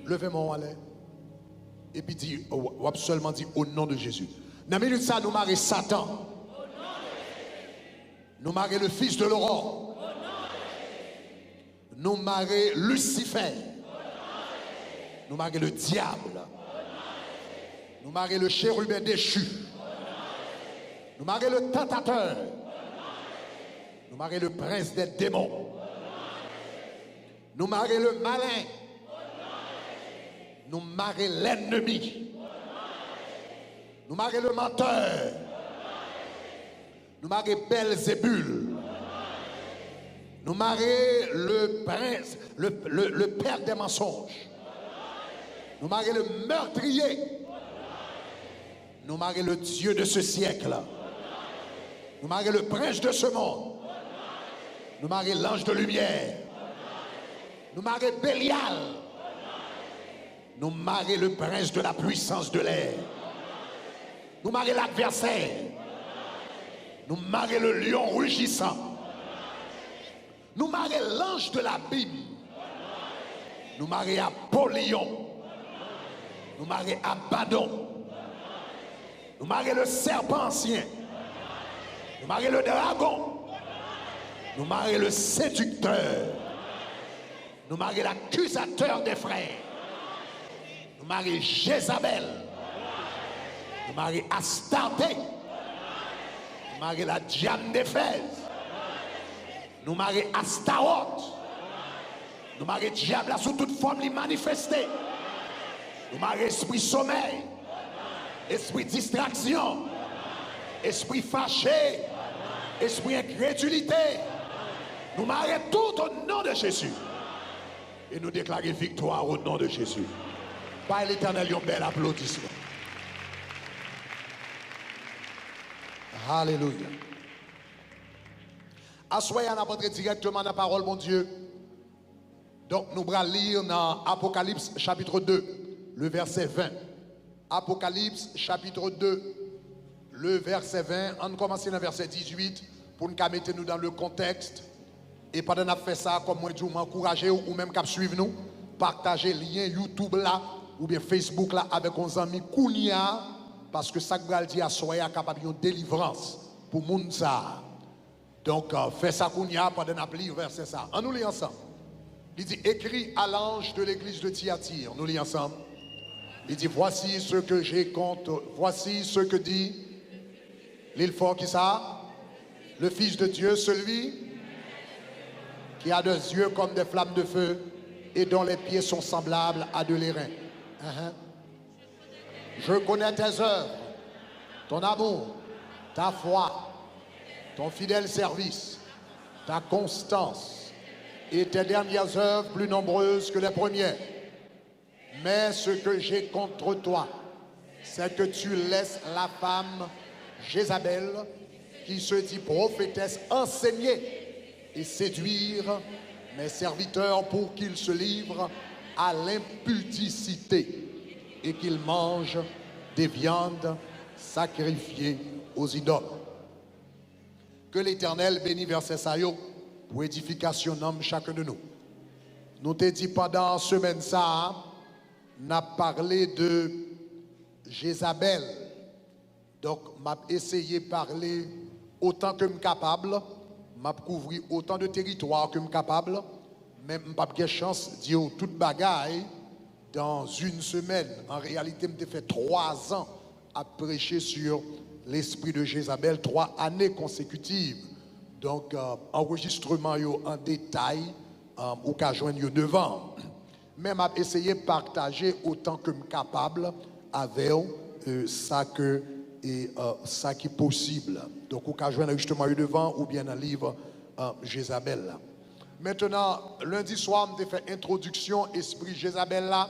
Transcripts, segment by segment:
Levez mon aller. Et puis dit, ou seulement dit au nom de Jésus. Dans la minute ça, nous marrer Satan. Nous marrer le fils de l'aurore. Nous marrer Lucifer. Nous marrer le diable. Nous marrer le chérubin déchu. Nous marrer le tentateur. Nous marrer le prince des démons. Nous marrer le malin. Nous marrer l'ennemi. Nous marrer le menteur. Nous marrer Belzébul. Nous marrer le prince, le père des mensonges. Nous marrer le meurtrier. Nous marrer le Dieu de ce siècle. Nous marrer le prince de ce monde. Nous marrer l'ange de lumière. Nous marrer Bélial. Nous marrer le prince de la puissance de l'air. Nous marrer l'adversaire. Nous marrer le lion rugissant. Nous marrer l'ange de l'abîme. Nous marrer Apollyon. Nous marrer Abaddon. Nous marrer le serpent ancien. Nous marrer le dragon. Nous marrer le séducteur. Nous marrer l'accusateur des frères. Nous marrer Jézabel. Nous marrer Astarté. Nous marrer la Diane d'Éphèse. Nous marrer Astaroth. Nous marrer diable sous toute forme l'y manifester. Nous marrer esprit sommeil. Esprit distraction. Esprit fâché. Esprit incrédulité. Nous marrer tout au nom de Jésus. Et nous déclarer victoire au nom de Jésus. Par l'Éternel, un bel applaudissement. Alléluia. Assoyez à n'apprendre directement la parole, mon Dieu. Donc, nous allons lire dans Apocalypse chapitre 2, le verset 20. Apocalypse chapitre 2, le verset 20. On commence dans le verset 18 pour nous mettre nous dans le contexte. Et pendant qu'on fait ça, comme moi, je m'encourage ou même qu'à suivre nous, partager le lien YouTube là, ou bien Facebook là, avec nos amis Kounia, parce que ça va dire à soyez capable de délivrance pour monde ça. Donc, fais ça Kounia pendant qu'on lit verset ça. On nous lit ensemble. Il dit, écrit à l'ange de l'église de Thyatire. Nous lit ensemble. Il dit, voici ce que j'ai contre, voici ce que dit l'île fort qui ça? Le Fils de Dieu, celui qui a deux yeux comme des flammes de feu et dont les pieds sont semblables à de l'airain. Je connais tes œuvres, ton amour, ta foi, ton fidèle service, ta constance et tes dernières œuvres plus nombreuses que les premières. Mais ce que j'ai contre toi, c'est que tu laisses la femme Jézabel, qui se dit prophétesse, enseigner et séduire mes serviteurs pour qu'ils se livrent à l'impudicité et qu'ils mangent des viandes sacrifiées aux idoles. Que l'Éternel bénisse verset ça pour édification d'homme chacun de nous. Nous te dit pendant semaine ça, n'a parlé de Jézabel. Donc m'a essayé de parler autant que je suis capable. M'a couvrir autant de territoires que je suis capable, mais je n'ai pas de chance de dire toute bagaille dans une semaine. En réalité, j'ai fait 3 ans à prêcher sur l'esprit de Jézabel, 3 années consécutives. Donc, enregistrement en détail, ou qu'à joindre devant. Mais j'ai essayé de partager autant que je suis capable avec ça que et ça qui est possible. Donc, vous pouvez joindre justement devant ou bien dans le livre Jézabel. Maintenant, lundi soir, on a fait introduction esprit Jézabel là.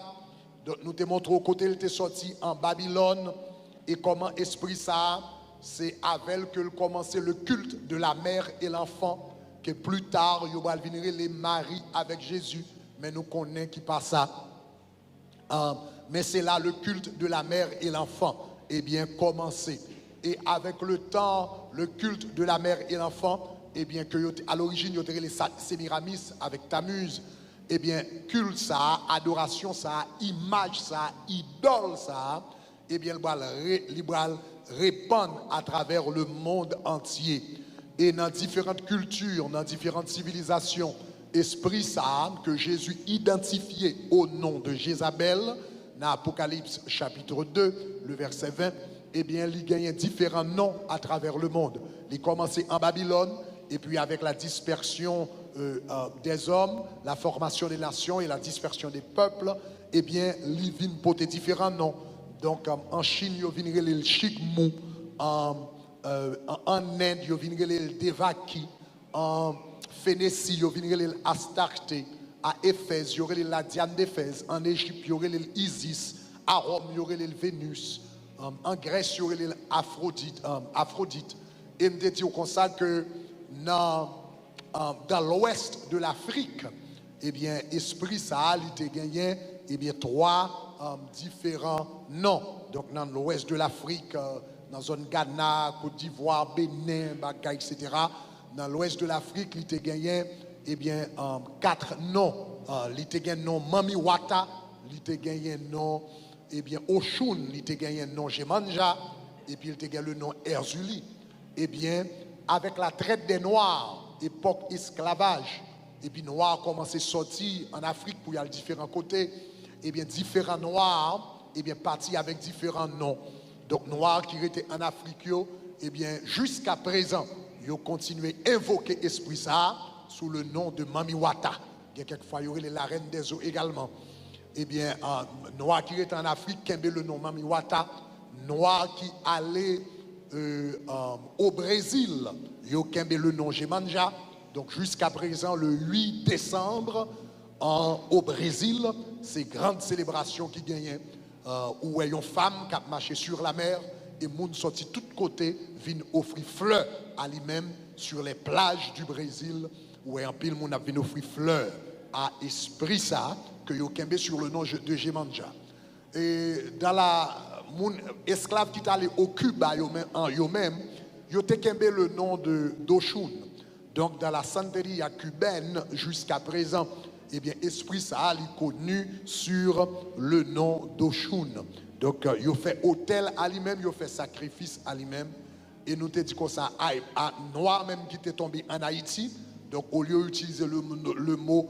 Donc, nous te montré au côté, il était sorti en Babylone et comment esprit ça, c'est avec que commençait le culte de la mère et l'enfant, que plus tard, il va venir les maris avec Jésus, mais nous connaissons qui passe ça. Mais c'est là le culte de la mère et l'enfant. Eh bien, commencer. Et avec le temps, le culte de la mère et l'enfant, eh bien, que à l'origine, il y a les Sémiramis avec Tammuz, eh bien, culte ça, adoration ça, image ça, idole ça, eh bien, il va répandre à travers le monde entier. Et dans différentes cultures, dans différentes civilisations, esprit ça que Jésus identifié au nom de Jézabel, dans Apocalypse chapitre 2, le verset 20, eh bien, il gagne différents noms à travers le monde. Il commençait en Babylone, et puis avec la dispersion des hommes, la formation des nations et la dispersion des peuples, eh bien, il vient porter différents noms. Donc, en Chine, il vient le Chikmou, en Inde, il vient le Devaki, en Phénicie, il vient le Astarte, à Éphèse, il y aurait la Diane d'Éphèse, en Égypte, il y aurait l'Isis, à Rome, il y aurait le Vénus, en Grèce, il y aurait l'Aphrodite. Et je me dis comme ça que dans l'ouest de l'Afrique, eh bien, esprit ça, il a gagné eh bien, 3 différents noms. Donc, dans l'ouest de l'Afrique, dans la zone Ghana, Côte d'Ivoire, Bénin, Baka, etc. Dans l'ouest de l'Afrique, il a gagné eh bien, 4 noms. Il a gagné le nom Mami Wata, il a gagné le nom eh bien, Oshun, il a gagné le nom Jemanja, et puis il a gagné le nom Erzuli. Eh bien, avec la traite des Noirs, époque esclavage, et puis Noirs commencent à sortir en Afrique pour y aller à différents côtés, et bien différents Noirs, et bien partis avec différents noms. Donc Noirs qui étaient en Afrique, et bien jusqu'à présent, ils ont continué à invoquer l'esprit ça sous le nom de Mami Wata. Il y a quelquefois, il y aurait la reine des eaux également. Eh bien, Noirs qui étaient en Afrique, qui avaient le nom Mami Wata, Noirs qui allaient au Brésil, il y a le nom Jemanja. Donc jusqu'à présent, le 8 décembre, au Brésil, c'est grande célébration qui gagnait, où il y a une femme qui a marché sur la mer, et les gens sortis de tous côtés, viennent offrir fleurs à lui-même sur les plages du Brésil, où un pile monde a venu offrir fleurs à esprit ça, que yo kembe sur le nom de Jemanja. Et dans la esclave qui est allé au Cuba, yo-même, yo te kembe le nom de d'Oshun. Donc dans la santeria cubaine jusqu'à présent, eh bien esprit ça est connu sur le nom d'Oshun. Donc yo fait autel à lui-même, yo fait sacrifice à lui-même. Et nous te dit comme ça, à Noir même qui était tombé en Haïti. Donc, au lieu d'utiliser le mot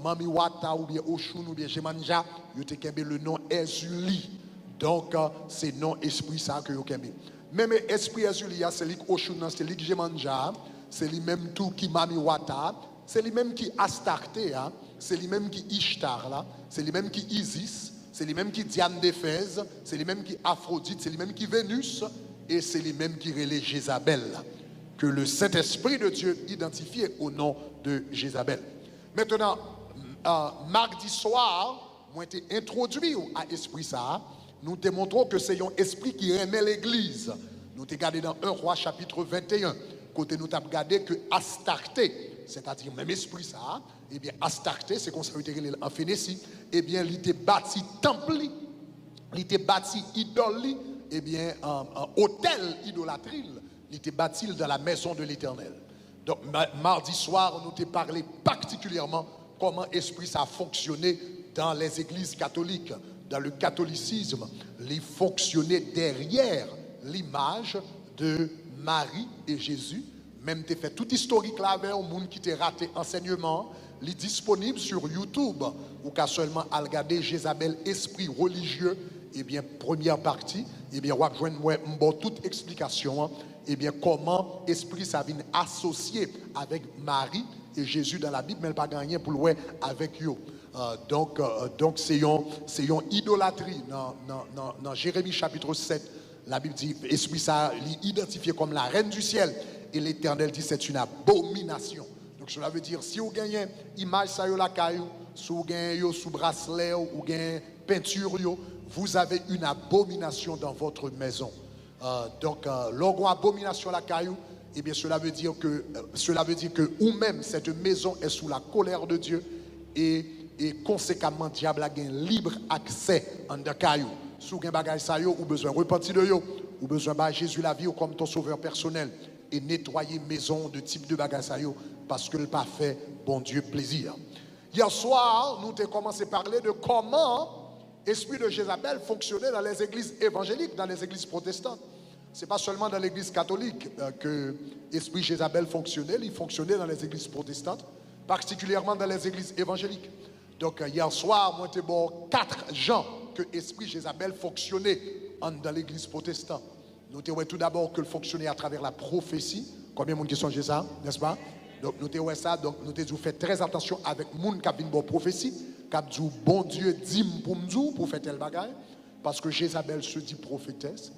Mami Wata ou bien Oshun ou bien Jemanja, vous avez le nom Ezuli. Donc, c'est non esprit ça que vous avez. Même esprit Ezuli, c'est lui Oshun, c'est lui Jemanja, c'est lui même tout qui Mami Wata, c'est lui même qui Astarte, c'est lui même qui Ishtar, c'est lui même qui Isis, c'est lui même qui Diane d'Éphèse, c'est lui même qui Aphrodite, c'est lui même qui Vénus, et c'est lui même qui relève Jézabel, que le Saint-Esprit de Dieu identifié au nom de Jézabel. Maintenant, mardi soir, moi été introduit à l'esprit ça, nous démontrons que c'est un esprit qui remet l'église. Nous t'ai regardé dans 1 Roi chapitre 21, côté nous t'avons regardé que Astarte, c'est-à-dire même esprit ça, eh bien Astarte, c'est qu'on s'est en Phénicie, eh bien il était bâti temple, il était bâti idole, eh bien un hôtel idolâtrie. Il était bâti dans la maison de l'Éternel. Donc, mardi soir, nous t'ai parlé particulièrement comment l'esprit ça a fonctionné dans les églises catholiques. Dans le catholicisme, il fonctionnait derrière l'image de Marie et Jésus. Même t'ai fait tout historique là avec un monde qui t'a raté enseignement. Il est disponible sur YouTube ou qu'à seulement à regarder Jézabel, esprit religieux. Eh bien, première partie, eh bien, on va joindre toute explication. Eh bien, comment esprit ça vient associé avec Marie et Jésus dans la Bible, mais elle n'a pas gagné pour le avec eux. Donc c'est une idolâtrie. Dans Jérémie chapitre 7, la Bible dit, esprit ça est identifié comme la reine du ciel. Et l'Éternel dit, c'est une abomination. Donc cela veut dire, si vous gagnez image ça la caillou, si vous gagnez sous bracelet ou gagnez peinture, vous avez une abomination dans votre maison. Donc, lorsqu'on a abomination la caillou, eh bien, cela veut dire que ou même cette maison est sous la colère de Dieu et conséquemment, le diable a un libre accès en de caillou. Si vous avez un bagage ça, ou besoin de repentir de yo, ou besoin de Jésus la vie ou comme ton sauveur personnel et nettoyer maison de type de bagage ça, parce que le pas fait bon Dieu plaisir. Hier soir, nous avons commencé à parler de comment l'esprit de Jézabel fonctionnait dans les églises évangéliques, dans les églises protestantes. Ce n'est pas seulement dans l'église catholique que l'esprit Jézabel fonctionnait, il fonctionnait dans les églises protestantes, particulièrement dans les églises évangéliques. Donc hier soir, moi j'ai bon 4 gens que l'esprit Jézabel fonctionnait dans l'église protestante. Nous avons tout d'abord que le fonctionnait à travers la prophétie. Combien de gens qui sont ça, n'est-ce pas? Donc nous avons ça, donc nous avons fait très attention avec les gens qui ont une bonne prophétie, qui ont dit bon Dieu dit pour faire tel bagaille, parce que Jézabel se dit prophétesse.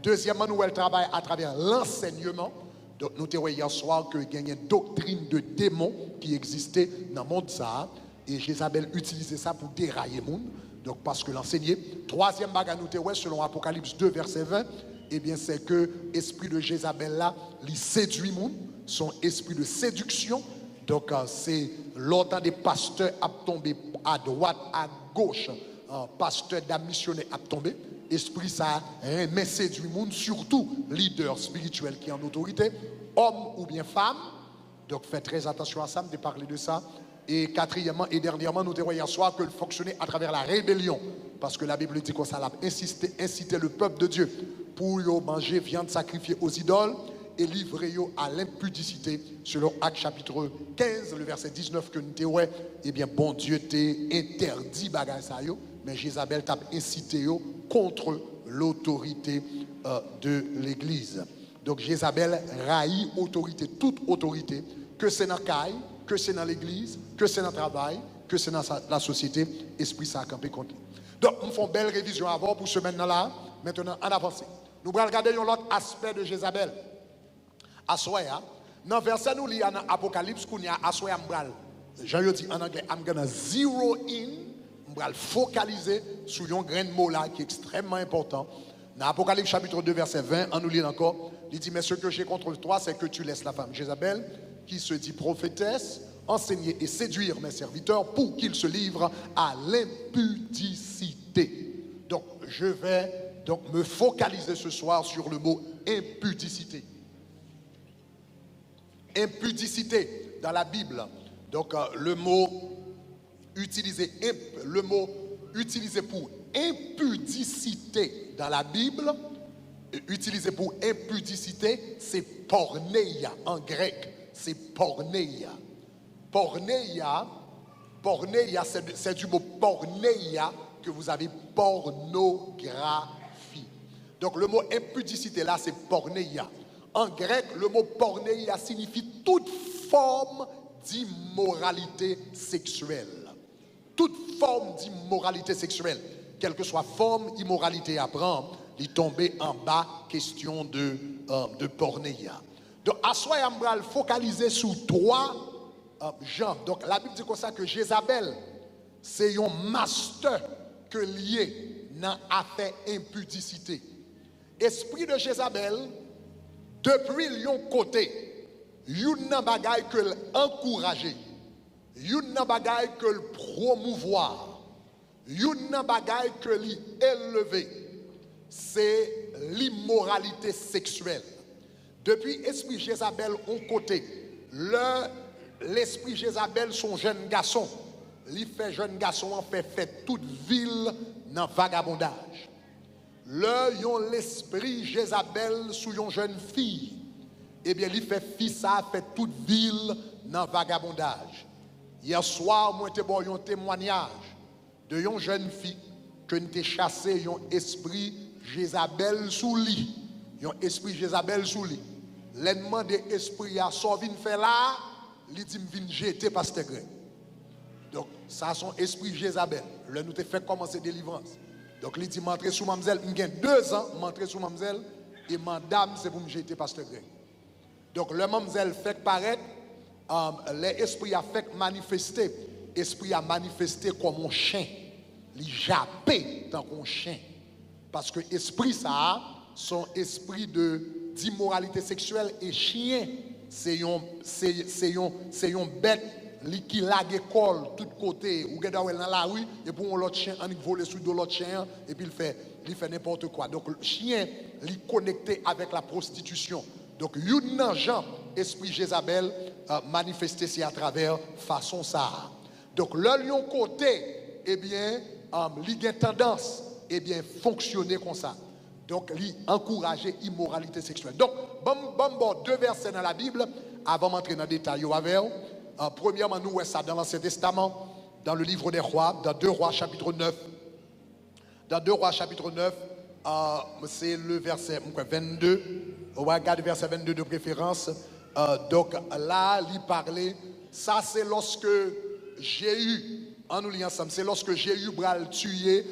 Deuxièmement, nous avons travaillé à travers l'enseignement. Donc nous avons hier soir qu'il y a une doctrine de démons qui existait dans le monde ça. Et Jézabel utilisait ça pour dérailler les gens. Donc parce que l'enseigner. Troisième bagage nous avons selon Apocalypse 2 verset 20, eh bien c'est que l'esprit de Jézabel là, il séduit les gens. Son esprit de séduction. Donc c'est longtemps des pasteurs à tomber à droite, à gauche, pasteurs d'amissionnaires à tomber. Esprit ça mais séduit le monde, surtout leader spirituel qui est en autorité, homme ou bien femme. Donc faites très attention à ça, de parler de ça. Et quatrièmement et dernièrement, nous avons hier soir que le fonctionnait à travers la rébellion. Parce que la Bible dit qu'on a incité le peuple de Dieu pour manger viande sacrifiée aux idoles et livrer à l'impudicité, selon Actes chapitre 15, le verset 19 que nous avons. Eh bien, bon Dieu t'a interdit bagay ça yo, mais Jézabel t'a incité contre l'autorité de l'Église. Donc Jézabel raillit autorité, toute autorité, que c'est dans le caille, que c'est dans l'Église, que c'est dans le travail, que c'est dans la société, esprit ça a campé contre lui. Donc nous faisons une belle révision avant pour ce maintenant-là, maintenant en avancée. Nous allons regarder un autre aspect de Jézabel. Assoya, dans le verset nous lisons dans Apocalypse, qu'on y a Assoya Mbral. Jean dit en anglais, I'm gonna zero in, Mbral focaliser sur un grain de mot là qui est extrêmement important. Dans Apocalypse chapitre 2 verset 20, on nous lit encore, il dit, mais ce que j'ai contre toi, c'est que tu laisses la femme Jézabel, qui se dit prophétesse, enseigner et séduire mes serviteurs pour qu'ils se livrent à l'impudicité. Donc je vais donc me focaliser ce soir sur le mot impudicité. Impudicité dans la Bible. Donc le mot utilisé pour impudicité dans la Bible, utilisé pour impudicité, c'est porneia en grec, c'est porneia. Porneia, c'est du mot porneia que vous avez pornographie. Donc le mot impudicité là, c'est porneia. En grec, le mot porneia signifie toute forme d'immoralité sexuelle. Toute forme d'immoralité sexuelle. Quelle que soit forme d'immoralité à prendre, il tomber en bas, question de porneia. Donc, Assoya Mbral focalisé sur 3 gens. Donc, la Bible dit comme ça que Jézabel, c'est un master que lié dans l'affaire impudicité. Esprit de Jézabel, depuis l'on côté, yon nan bagay que l'encourager, yon nan bagay que le promouvoir, yon nan bagay que l'élever, c'est l'immoralité sexuelle. Depuis l'esprit Jézabel on côté, l'esprit Jézabel son jeune garçon, il fait jeune garçon en fait toute ville dans vagabondage. L'esprit Jézabel sous une jeune fille, eh bien, il fait fille ça, fait toute ville dans vagabondage. Hier soir, moi, j'ai bon un témoignage de une jeune fille que nous avons chassé un esprit Jézabel sous lit. Un esprit Jézabel sous lit. L'ennemi de l'esprit a sorti fait là, il dit vinn jeter pasteur Greg. Donc, ça son esprit Jézabel. Là, nous avons fait commencer délivrance. Donc, il dit, m'entrer sous mademoiselle, j'ai 2 ans, m'entrer sous mademoiselle, et madame, c'est pour me jeter pasteur Greg. Donc, le mademoiselle fait paraître, l'esprit a fait manifester, l'esprit a manifesté comme un chien, il jappé tant qu'un chien. Parce que l'esprit, ça, son esprit d'immoralité sexuelle et chien, c'est un bête qui la école tout côté ou dans la rue et pour l'autre chien on vole sous de l'autre chien et puis il fait n'importe quoi. Donc le chien il connecté avec la prostitution. Donc une gens esprit Jézabel manifesté c'est à travers façon ça. Donc, le lion côté, eh bien, il a tendance, eh bien, fonctionner comme ça. Donc, il encourager l'immoralité sexuelle. Donc, deux versets dans la Bible, avant d'entrer dans le détail avec vous. Premièrement, nous voyons ça dans l'Ancien Testament, dans le livre des Rois, dans 2 Rois chapitre 9. Dans 2 Rois chapitre 9, c'est le verset 22. On va regarder le verset 22 de préférence. Donc là, il parlait, ça c'est lorsque Jéhu, en nous lisant ensemble, c'est lorsque Jéhu bral tué,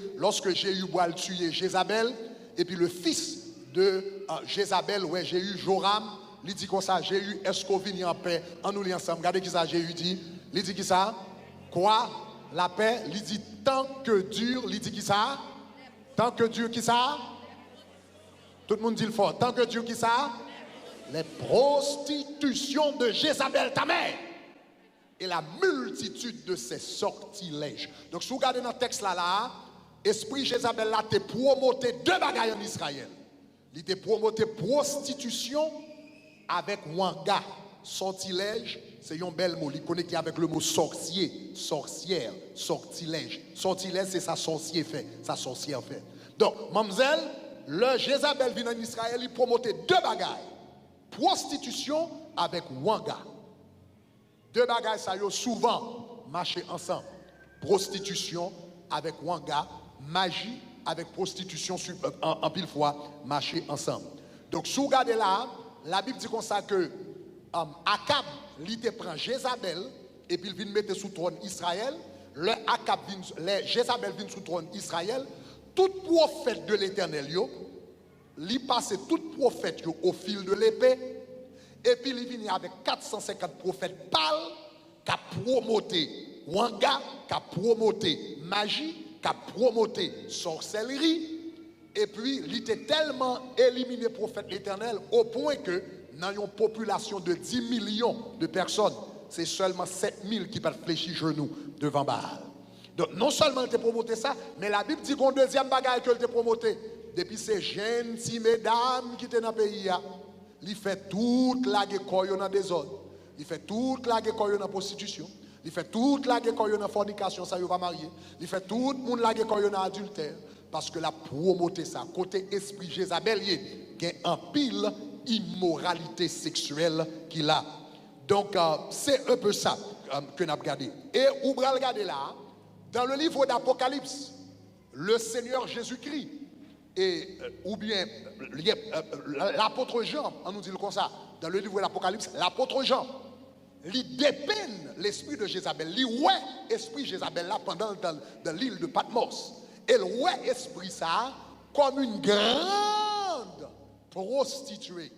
Jézabel, et puis le fils de Jézabel, ouais, Jéhu, Joram, il dit comme ça, Jéhu, est-ce qu'on vient en paix? En nous lisant ensemble, regardez qui ça Jéhu dit. Il dit qui ça? Quoi? La paix? Il dit tant que dure, il dit qui ça? Tant que dure qui ça? Tout le monde dit le fort. Tant que dure qui ça? Les prostitutions de Jézabel, ta mère. Et la multitude de ses sortilèges. Donc, si vous regardez dans le texte là, esprit Jézabel là, t'es promoté deux bagailles en Israël. Il était promoté prostitution avec wanga. Sortilège, c'est un bel mot. Il est connecté avec le mot sorcier, sorcière, sortilège. Sortilège, c'est sa sorcière fait, sa sorcière fait. Donc, mademoiselle, le Jézabel vient en Israël, il promotait deux bagailles. Prostitution avec wanga. Deux bagailles, ça y a souvent marché ensemble. Prostitution avec wanga, magie avec prostitution en pile fois marché ensemble. Donc, si vous regardez là, la Bible dit comme ça que Akab, il te prend Jézabel et puis il vient mettre sous trône Israël. Le Akab, Jézabel vient sous trône Israël. Tout prophète de l'Éternel, il passe tout prophète au fil de l'épée. Et puis il vient avec 450 prophètes pâles qui ont promoté wanga, qui ont promoté magie, qui ont promoté sorcellerie. Et puis il était tellement éliminé prophète l'Éternel au point que dans une population de 10 millions de personnes, c'est seulement 7 000 qui peuvent fléchir genoux devant Baal. Donc non seulement il a promoté ça, mais la Bible dit qu'on deuxième bagaille qu'il a promoté. Depuis ces jeunes, si mesdames qui étaient dans le pays, il fait toute la guerre dans des zones. Il fait toute la guerre dans la prostitution. Il fait toute la guerre dans la fornication, ça il va marier. Il fait tout le monde la guerre dans l'adultère. Parce que la promoté ça. Côté esprit Jézabel, il y a un pile immoralité sexuelle qu'il a. Donc, c'est un peu ça que nous avons regardé. Et on va regarder là, dans le livre d'Apocalypse, le Seigneur Jésus-Christ, et, ou bien l'apôtre Jean, on nous dit comme ça, dans le livre de l'Apocalypse, l'apôtre Jean, il dépeine l'esprit de Jézabel, il ouais esprit Jézabel là pendant dans l'île de Patmos. Et le ouais esprit ça comme une grande prostituée.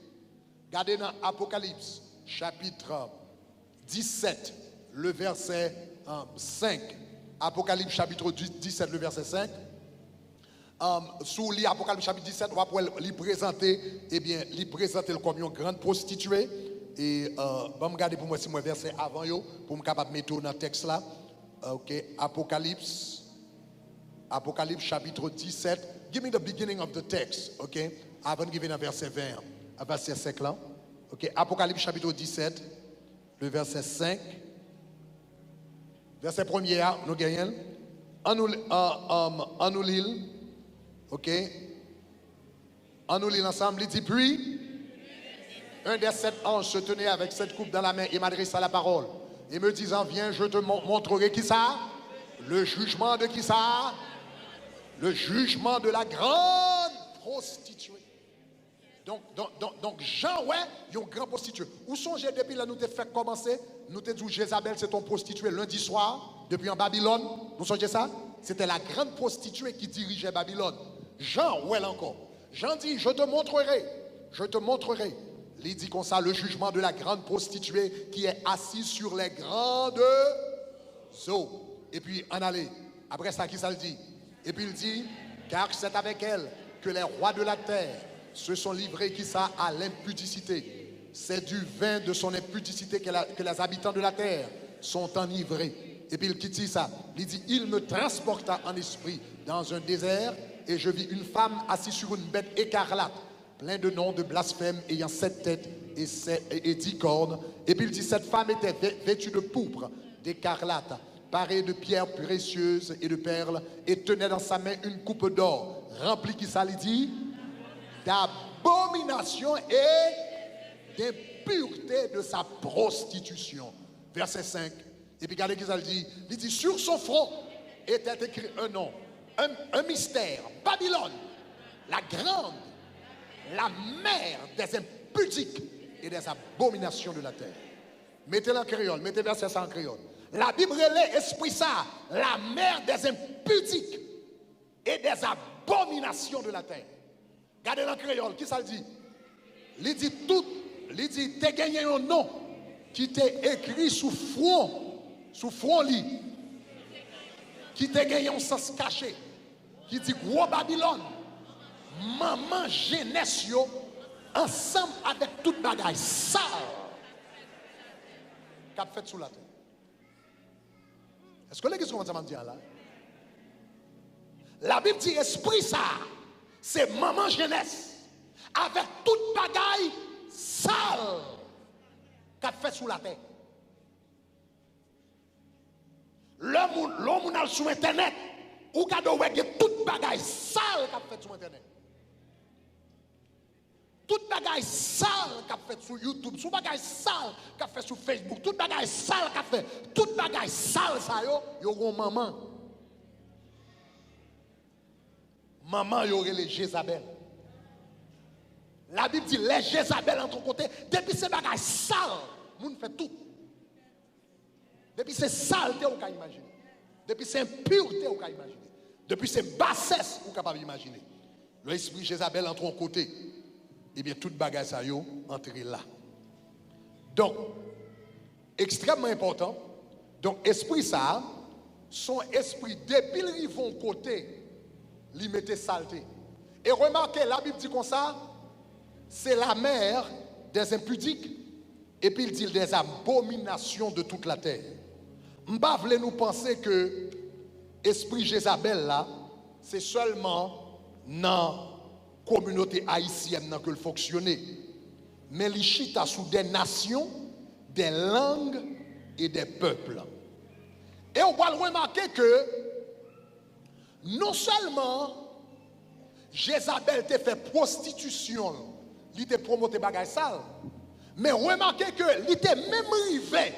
Regardez dans Apocalypse, chapitre 17, le verset 5. Apocalypse, chapitre 17, le verset 5. Sous l'Apocalypse, chapitre 17, on va pouvoir lui présenter, eh bien, lui présenter comme une grande prostituée. Et je vais regarder pour moi si moi verset avant yo, pour me capable mettre dans le texte là. Ok, Apocalypse, chapitre 17. Give me the beginning of the text, ok? Avant de giving un verset 20, un verset 5 là. Ok, Apocalypse chapitre 17, le verset 5. Verset 1er, nous gagnons. En nous l'île, ok? En nous l'île ensemble, il dit puis, un des 7 anges se tenait avec cette coupe dans la main et m'adressa la parole. Et me disant, viens, je te montrerai qui ça? Le jugement de qui ça? Le jugement de la grande prostituée. Donc Jean, ouais, il y a une grande prostituée. Où songez depuis là, nous t'ai fait commencer, nous t'ai dit Jézabel, c'est ton prostituée lundi soir, depuis en Babylone. Vous songez ça? C'était la grande prostituée qui dirigeait Babylone. Jean, ouais, là encore. Jean dit, je te montrerai. Il dit comme ça, le jugement de la grande prostituée qui est assise sur les grandes eaux. Et puis, en aller. Après ça, qui ça le dit? Et puis il dit, car c'est avec elle que les rois de la terre se sont livrés qui ça à l'impudicité. C'est du vin de son impudicité que les habitants de la terre sont enivrés. Et puis il dit ça. Il dit, il me transporta en esprit dans un désert et je vis une femme assise sur une bête écarlate, plein de noms de blasphème, ayant 7 têtes et 10 cornes. Et puis il dit, cette femme était vêtue de pourpre, d'écarlate, parée de pierres précieuses et de perles, et tenait dans sa main une coupe d'or, remplie, qui ça lui dit, d'abomination et d'impureté de sa prostitution. Verset 5. Et puis regardez qui ça le dit. Il dit, sur son front était écrit un nom, un mystère, Babylone, la grande, la mère des impudiques et des abominations de la terre. Mettez-le en créole, mettez verset ça en créole. La Bible relève esprit ça, la mère des impudiques et des abominations de la terre. Regardez dans le créole, qui ça le dit? Il dit tout, il dit, t'es gagné un nom qui t'est écrit sous front lit, qui t'est gagné un sens caché, qui dit gros Babylone, maman jeunesse yo, ensemble avec toute bagaille sale qu'a fait sous la terre. Est-ce que les gens commencent à me dire là? La Bible dit esprit ça, c'est maman jeunesse avec toute bagaille sale qu'a fait sous la terre. L'homme a sur internet ou qu'a de toute bagaille sale qu'a fait sur internet. Toute bagaille sale qu'a fait sur YouTube, toute bagaille sale qu'a fait sur Facebook, toute bagaille sale qu'a fait, toute bagaille sale ça yo gon maman. Maman y aurait les Jézabel. La Bible dit les Jézabel entre côté, depuis ces bagailles sales, moun fait tout. Depuis ces saletés on peut imaginer. Depuis ces impuretés on peut imaginer. Depuis ces bassesses on est capable d'imaginer. L'esprit Jézabel entre en côté. Eh bien, toute bagaille ça yo entre là. Donc, extrêmement important. Donc, esprit ça, son esprit, depuis le rivon côté, lui mettait saleté. Et remarquez, la Bible dit comme ça, c'est la mère des impudiques, et puis il dit des abominations de toute la terre. M'ba vle nous penser que esprit Jézabel là, c'est seulement dans communauté haïtienne que le fonctionner, mais il chita sous des nations, des langues et des peuples. Et on va remarquer que non seulement Jézabel te fait prostitution, il te promoté bagay sale, mais remarquez que il était même arrivé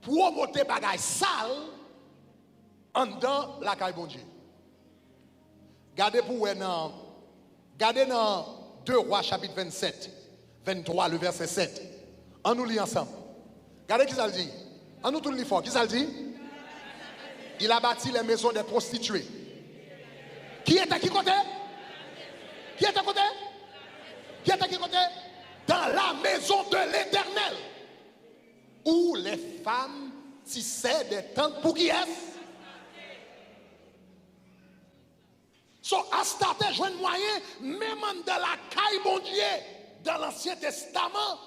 promoter bagay sale en dedans la caille bon Dieu. Gardez pour Regardez dans 2 Rois chapitre 27, 23, le verset 7. On nous lit ensemble. Regardez qui ça le dit. On nous tout le lit fort. Qui ça le dit? Il a bâti les maisons des prostituées. Qui est à qui côté? Qui est à côté? Qui est à qui côté? Dans la maison de l'Éternel. Où les femmes tissaient des tentes pour qui est-ce? So, Astarte joue moyen, même dans la caille bon Dieu, dans l'Ancien Testament,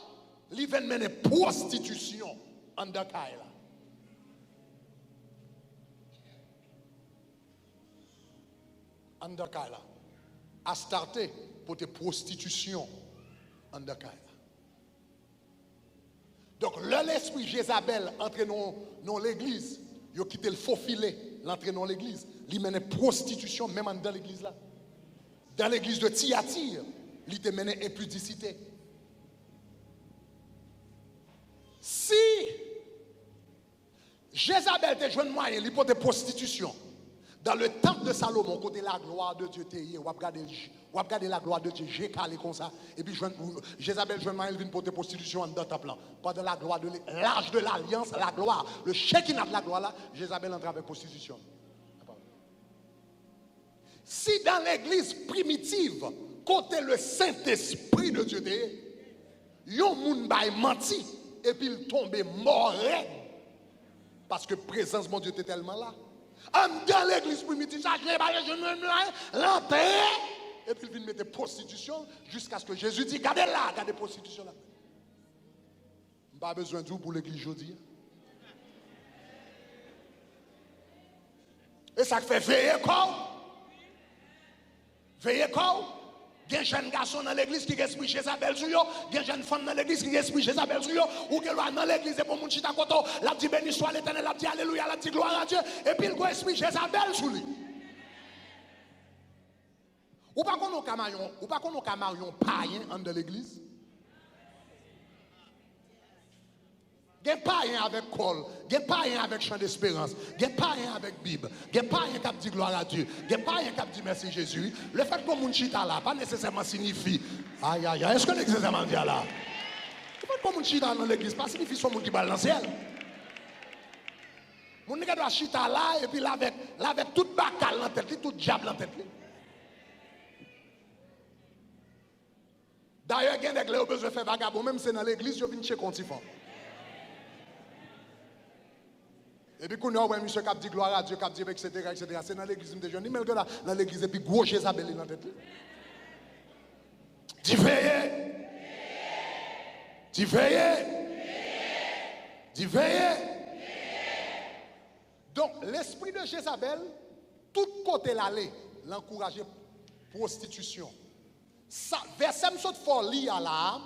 il vient mener prostitution en de caille là. En de caille là. Astarte pour te prostitution en de caille là. Donc, l'esprit Jézabel entre dans l'église, il a quitté le faux filet, l'entrée dans l'église. Il mène prostitution même dans l'église là. Dans l'église de Thyatire, il te mène impudicité. Si Jézabel te joint moyen, il porte prostitution. Dans le temple de Salomon, côté la gloire de Dieu, ou regarder la gloire de Dieu, j'ai calé comme ça. Et puis Jézabel joint moyen, il vient porter prostitution dans le temple là. Pendant la gloire de l'âge de l'alliance, la gloire, le Shekinah de la gloire là, Jézabel entre avec prostitution. Si dans l'église primitive, côté le Saint-Esprit de Dieu, yon moun bay menti et puis il tombe mort parce que la présence de mon Dieu était tellement là. Dans l'église primitive, ça l'enterre et puis il vient mettre prostitution jusqu'à ce que Jésus dit, regardez là, regardez prostitution là. Pas besoin de vous pour l'église aujourd'hui. Et ça fait veiller corps. Veillez corps, Il y a un jeune garçon dans l'église qui esprit Jézabel sur eux. Il y a une jeune femme dans l'église qui esprit Jézabel sur eux. Ou que dans l'église, et pour mon chita koto, la dit béni soit l'éternel, la dit alléluia, la dit gloire à Dieu. Et puis il y a esprit Jézabel sur lui. Ou pas qu'on a marion païen dans l'église. Il n'y a pas rien avec col, il n'y a pas rien avec chant d'espérance, il n'y a pas rien avec Bible, il n'y a pas rien qui dit gloire à Dieu, il n'y a pas rien qui dit merci Jésus. Le fait que mon chita là, pas nécessairement signifie, aïe aïe aïe, est-ce que nécessairement dit là? Le fait que mon chita dans l'église, pas signifie son monde qui va dans le ciel. Mon nègre doit chita là, et puis là avec toute bacal dans la tête, tout diable dans la tête. D'ailleurs, il y a des gens qui ont besoin de faire vagabond, même si c'est dans l'église, je viens chez Contifort. Et puis, quand on a un monsieur qui dit gloire à Dieu, qui dit etc., c'est dans l'église de jeunes. Mais dans l'église, et puis gros Jézabel dans la tête. Tu veillez. Tu veillez. Tu veillez. Donc, l'esprit de Jézabel, tout côté l'aller, l'encourager prostitution. Ça, verset me saute fort lit à là.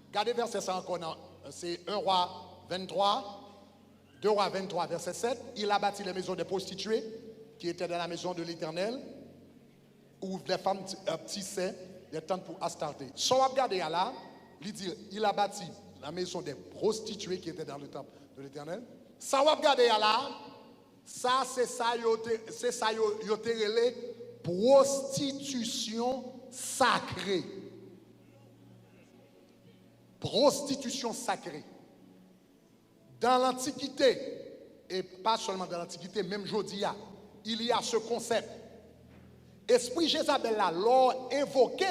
Regardez verset ça encore, c'est 1 roi 23. 2 Rois 23, verset 7, il a bâti les maisons des prostituées qui étaient dans la maison de l'Éternel, où les femmes tissaient des tentes pour Astarté. Sans regarder là, il dit, il a bâti la maison des prostituées qui étaient dans le temple de l'Éternel. Sans regarder là, ça c'est ça, prostitution sacrée. Prostitution sacrée. Dans l'Antiquité, et pas seulement dans l'Antiquité, même aujourd'hui, il y a ce concept. Esprit Jézabel là, l'a évoqué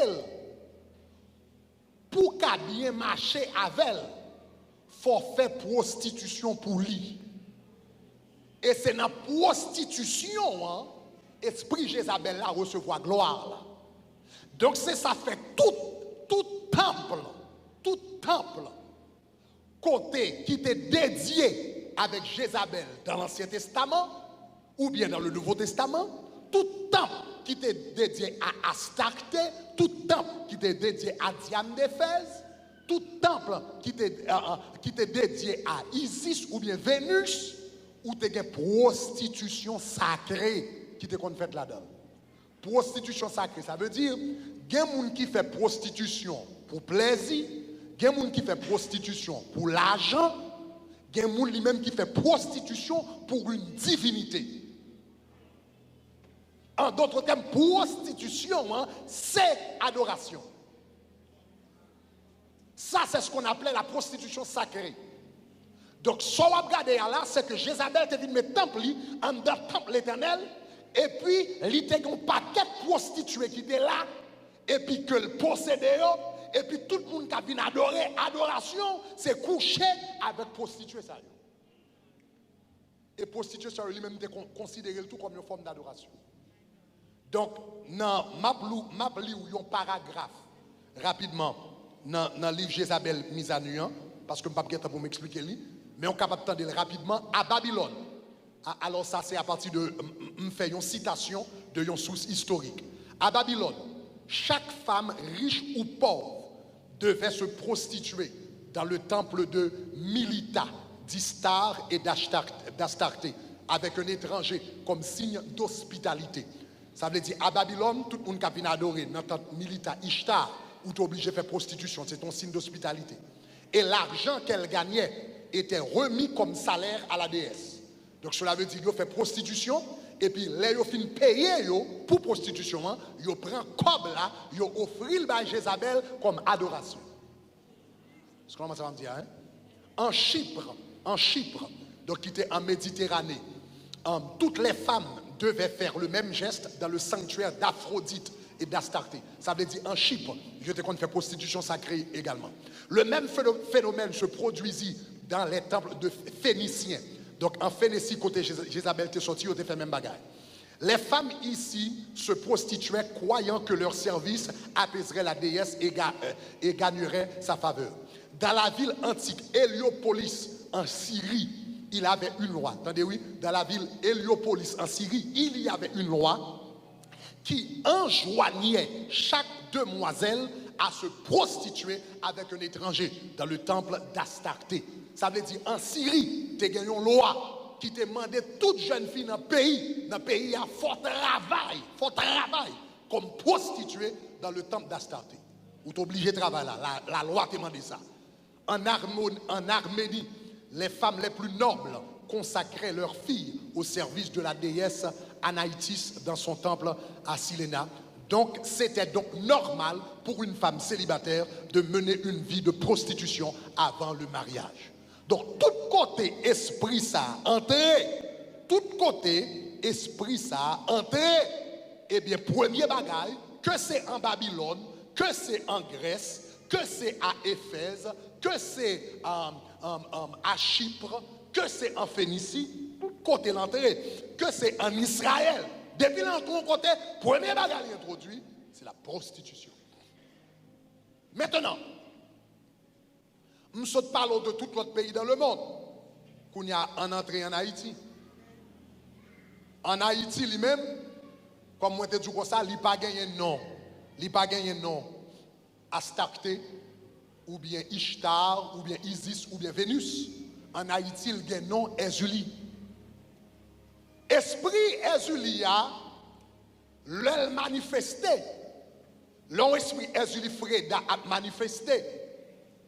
pour qu'à bien marcher avec elle, il faut faire prostitution pour lui. Et c'est dans la prostitution, Esprit Jézabel là recevoir gloire. Là. Donc c'est ça fait tout temple. Côté qui était dédié avec Jézabel dans l'Ancien Testament ou bien dans le Nouveau Testament, tout temple qui était dédié à Astarté, tout temple qui était dédié à Diane d'Éphèse, tout temple qui était dédié à Isis ou bien Vénus, où il y a une prostitution sacrée qui était faite là-dedans. Prostitution sacrée, ça veut dire qu'il y a des gens qui font prostitution pour plaisir. Il y a des gens qui font prostitution pour l'argent, il y a des gens lui-même qui font prostitution pour une divinité. En d'autres termes, prostitution, c'est adoration. Ça, c'est ce qu'on appelait la prostitution sacrée. Donc, ce qu'on va regarder là, c'est que Jézabel te dit, mais temple, en dedans temple l'éternel, et puis, il y a un paquet de prostituées qui étaient là, et puis que le possédait. Et puis tout le monde qui a vu adorer, adoration, c'est coucher avec prostituée. Et prostituée, ça lui-même considéré tout comme une forme d'adoration. Donc, dans Mabli ou un paragraphe, rapidement, dans le livre Jézabel mise à nu, parce que je ne peux pas pour m'expliquer, mais on est capable d'entendre rapidement, à Babylone. Alors ça, c'est à partir de, je fais une citation de une source historique. À Babylone, chaque femme riche ou pauvre devait se prostituer dans le temple de Milita, d'Istar et d'Astarté, avec un étranger comme signe d'hospitalité. Ça veut dire, à Babylone, tout le monde qui a venu adorer dans le temple Milita, Ishtar, où tu es obligé de faire prostitution, c'est ton signe d'hospitalité. Et l'argent qu'elle gagnait était remis comme salaire à la déesse. Donc cela veut dire qu'il fait prostitution, et puis là, il fin payer pour prostitution, il prend comme là, il offre le Jézabel comme adoration. C'est comment ça va me dire, hein? En Chypre, donc qui était en Méditerranée, toutes les femmes devaient faire le même geste dans le sanctuaire d'Aphrodite et d'Astarté. Ça veut dire en Chypre, je te compte faire prostitution sacrée également. Le même phénomène se produisit dans les temples de Phéniciens. Donc en Phénicie, côté Jézabel était sorti, ils ont fait le même bagage. Les femmes ici se prostituaient croyant que leur service apaiserait la déesse et gagnerait sa faveur. Dans la ville antique Héliopolis en Syrie, il avait une loi. Attendez, oui, dans la ville Héliopolis en Syrie, il y avait une loi qui enjoignait chaque demoiselle à se prostituer avec un étranger dans le temple d'Astarté. Ça veut dire en Syrie, tu as une loi qui te demandait toute jeune fille dans le pays à fort travail, comme prostituée dans le temple d'Astarté. Ou tu es obligé de travailler là. La loi te demandait ça. En Arménie, les femmes les plus nobles consacraient leurs filles au service de la déesse Anaïtis dans son temple à Cyléna. Donc, c'était donc normal pour une femme célibataire de mener une vie de prostitution avant le mariage. Donc, tout côté esprit ça a entré, eh bien, premier bagaille, que c'est en Babylone, que c'est en Grèce, que c'est à Éphèse, que c'est à Chypre, que c'est en Phénicie, tout côté l'entrée, que c'est en Israël. Depuis l'entrée côté, premier bagage introduit, c'est la prostitution. Maintenant, nous sommes parlons de tout autre pays dans le monde, qu'on y a en entrée en Haïti. En Haïti lui-même, comme moi te dis comme ça, il n'a pas gagné nom. Il n'a pas gagné nom Astarté, ou bien Ishtar, ou bien Isis, ou bien Vénus. En Haïti, il gagne nom Ezuli. Esprit Ezulia, l'elle manifesté. L'esprit Ezuli Freda a manifesté.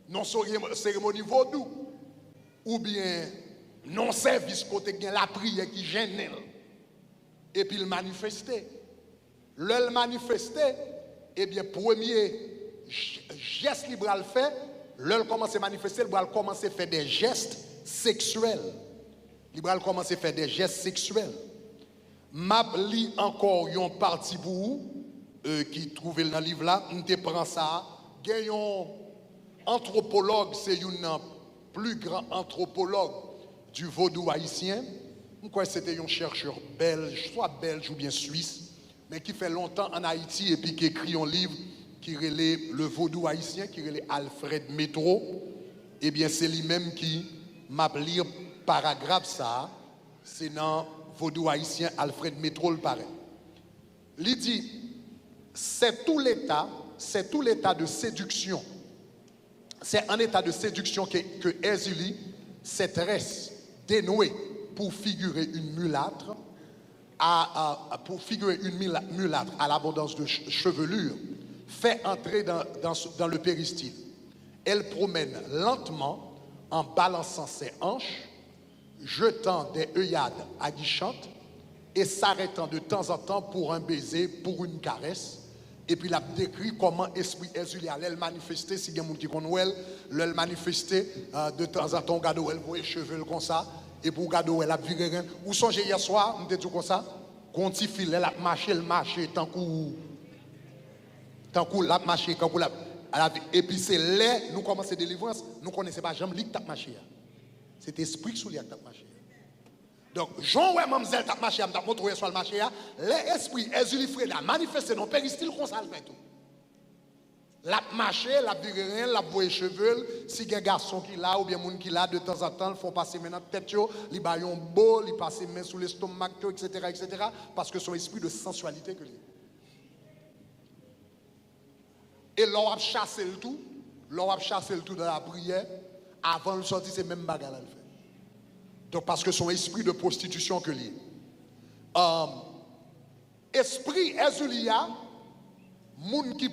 Non cérémonie vaudou. Ou bien non service côté gagne la prière qui gêne. Et puis il manifesté. L'elle manifesté, eh bien, premier geste libre à le faire, l'elle commence à manifester, il va commencer à faire des gestes sexuels. Il va commencer à faire des gestes sexuels. M'a li encore une partie pour vous, qui trouve dans le livre là, on te prend ça. Il y a un anthropologue, c'est un plus grand anthropologue du vaudou haïtien. Je crois que c'était un chercheur belge, soit belge ou bien suisse, mais qui fait longtemps en Haïti et puis qui écrit un livre qui relève le vaudou haïtien, qui relève Alfred Métro. Eh bien, c'est lui-même qui m'a lire paragraphe ça, c'est dans vaudou haïtien Alfred Métro le paraît. Il dit, c'est tout l'état de séduction. C'est un état de séduction que Ezuli s'est dénoué pour figurer une mulâtre, à l'abondance de chevelure, fait entrer dans le péristyle. Elle promène lentement en balançant ses hanches, jetant des œillades aguichantes et s'arrêtant de temps en temps pour un baiser, pour une caresse. Et puis il a décrit comment esprit Ezuli allait manifester, si il y a des gens qui connaissent, elle manifester de temps en temps, gado elle voit les cheveux comme ça, et pour gado elle a viré rien. Ou songez hier soir, on dit tout comme ça, quand il file, elle a marché, tant qu'on l'a marché, tant qu'on l'a. Et puis c'est là, nous commençons la délivrance, nous ne connaissons pas jamais qui t'a marché. C'est l'esprit qui t'a marché. Donc, Jean ouais mamzelle t'a marché, t'a montré sur le marché, l'esprit Ezuli Freda manifesté dans le péristyle comme ça le fait tout. La marché, la virée, la voie cheveux, si il y a un garçon qui l'a ou bien un qui l'a de temps en temps, il faut passer maintenant tête, il va un beau, il passe main sous l'estomac, etc., parce que son esprit de sensualité que lui. Et l'on a chassé le tout dans la prière, avant de sortir, c'est même bagarre à le faire. Donc, parce que son esprit de prostitution que lui. Esprit Ezulia, moun qui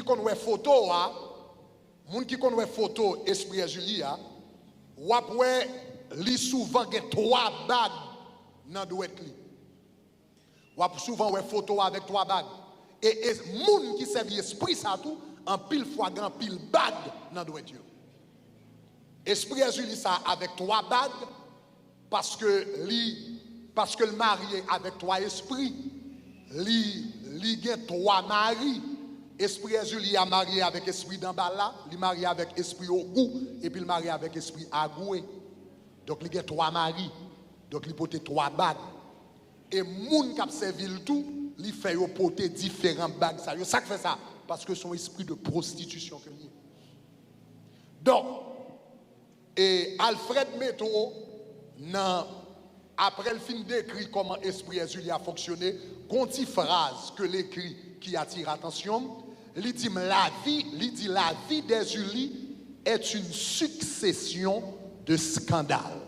connaît photo, esprit Ezulia, ou après, li souvent gen 3 bagues dans douette li. Ou souvent ouais photo avec 3 bagues. Et moun qui servi esprit ça tout, en pile fois grand pile bague dans douette yo. Esprit Ezuli ça avec 3 bagues parce que le marié avec 3 esprits, li gen 3 maris. Esprit Ezuli a marié avec esprit d'Ambala, il marié avec esprit Ogou et puis il marié avec esprit Agoué. Donc il gen 3 maris. Donc il porte 3 bagues. Et moun qui a servi le tout, il fait porter différentes bagues ça. Ça fait ça parce que son esprit de prostitution que lui. Donc et Alfred Métro, dans après le film décrit comment l'esprit de Julie a fonctionné, une phrase que l'écrit qui attire l'attention, il dit la vie de Julie est une succession de scandales.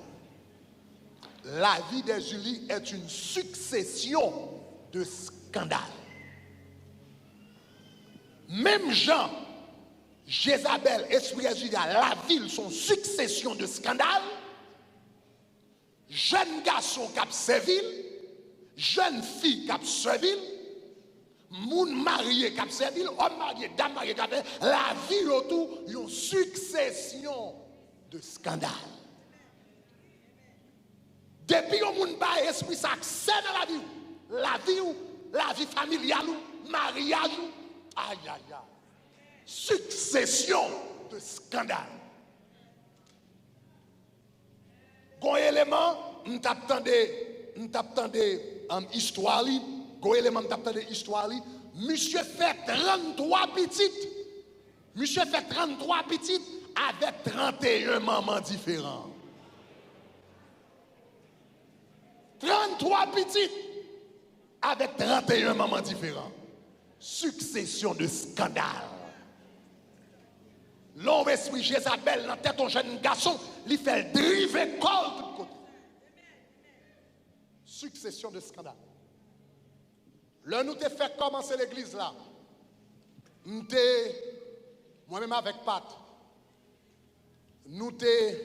La vie de Julie est une succession de scandales. Même Jean, Jézabel, esprit de Julie, la ville sont succession de scandales. Jeune garçon qui a servi, jeune fille qui a servi, moun marié qui a servi, homme marié, dame mariée qui a servi, la vie autour, une succession de scandales. Depuis que moun ba esprit ça accès dans la vie familiale, mariage, aïe aïe aïe, succession de scandales. Gon élément, m't'attendait histoire li, gon élément m't'attendait histoire li, monsieur fait 33 petites. Monsieur fait 33 petites avec 31 mamans différents. 33 petites avec 31 mamans différents. Succession de scandales. L'homme esprit Jézabel dans tête un jeune garçon, il fait driver col de côté. Succession de scandales. Là, nous t'ai fait commencer l'église là. Moi-même avec Pat, nous t'ai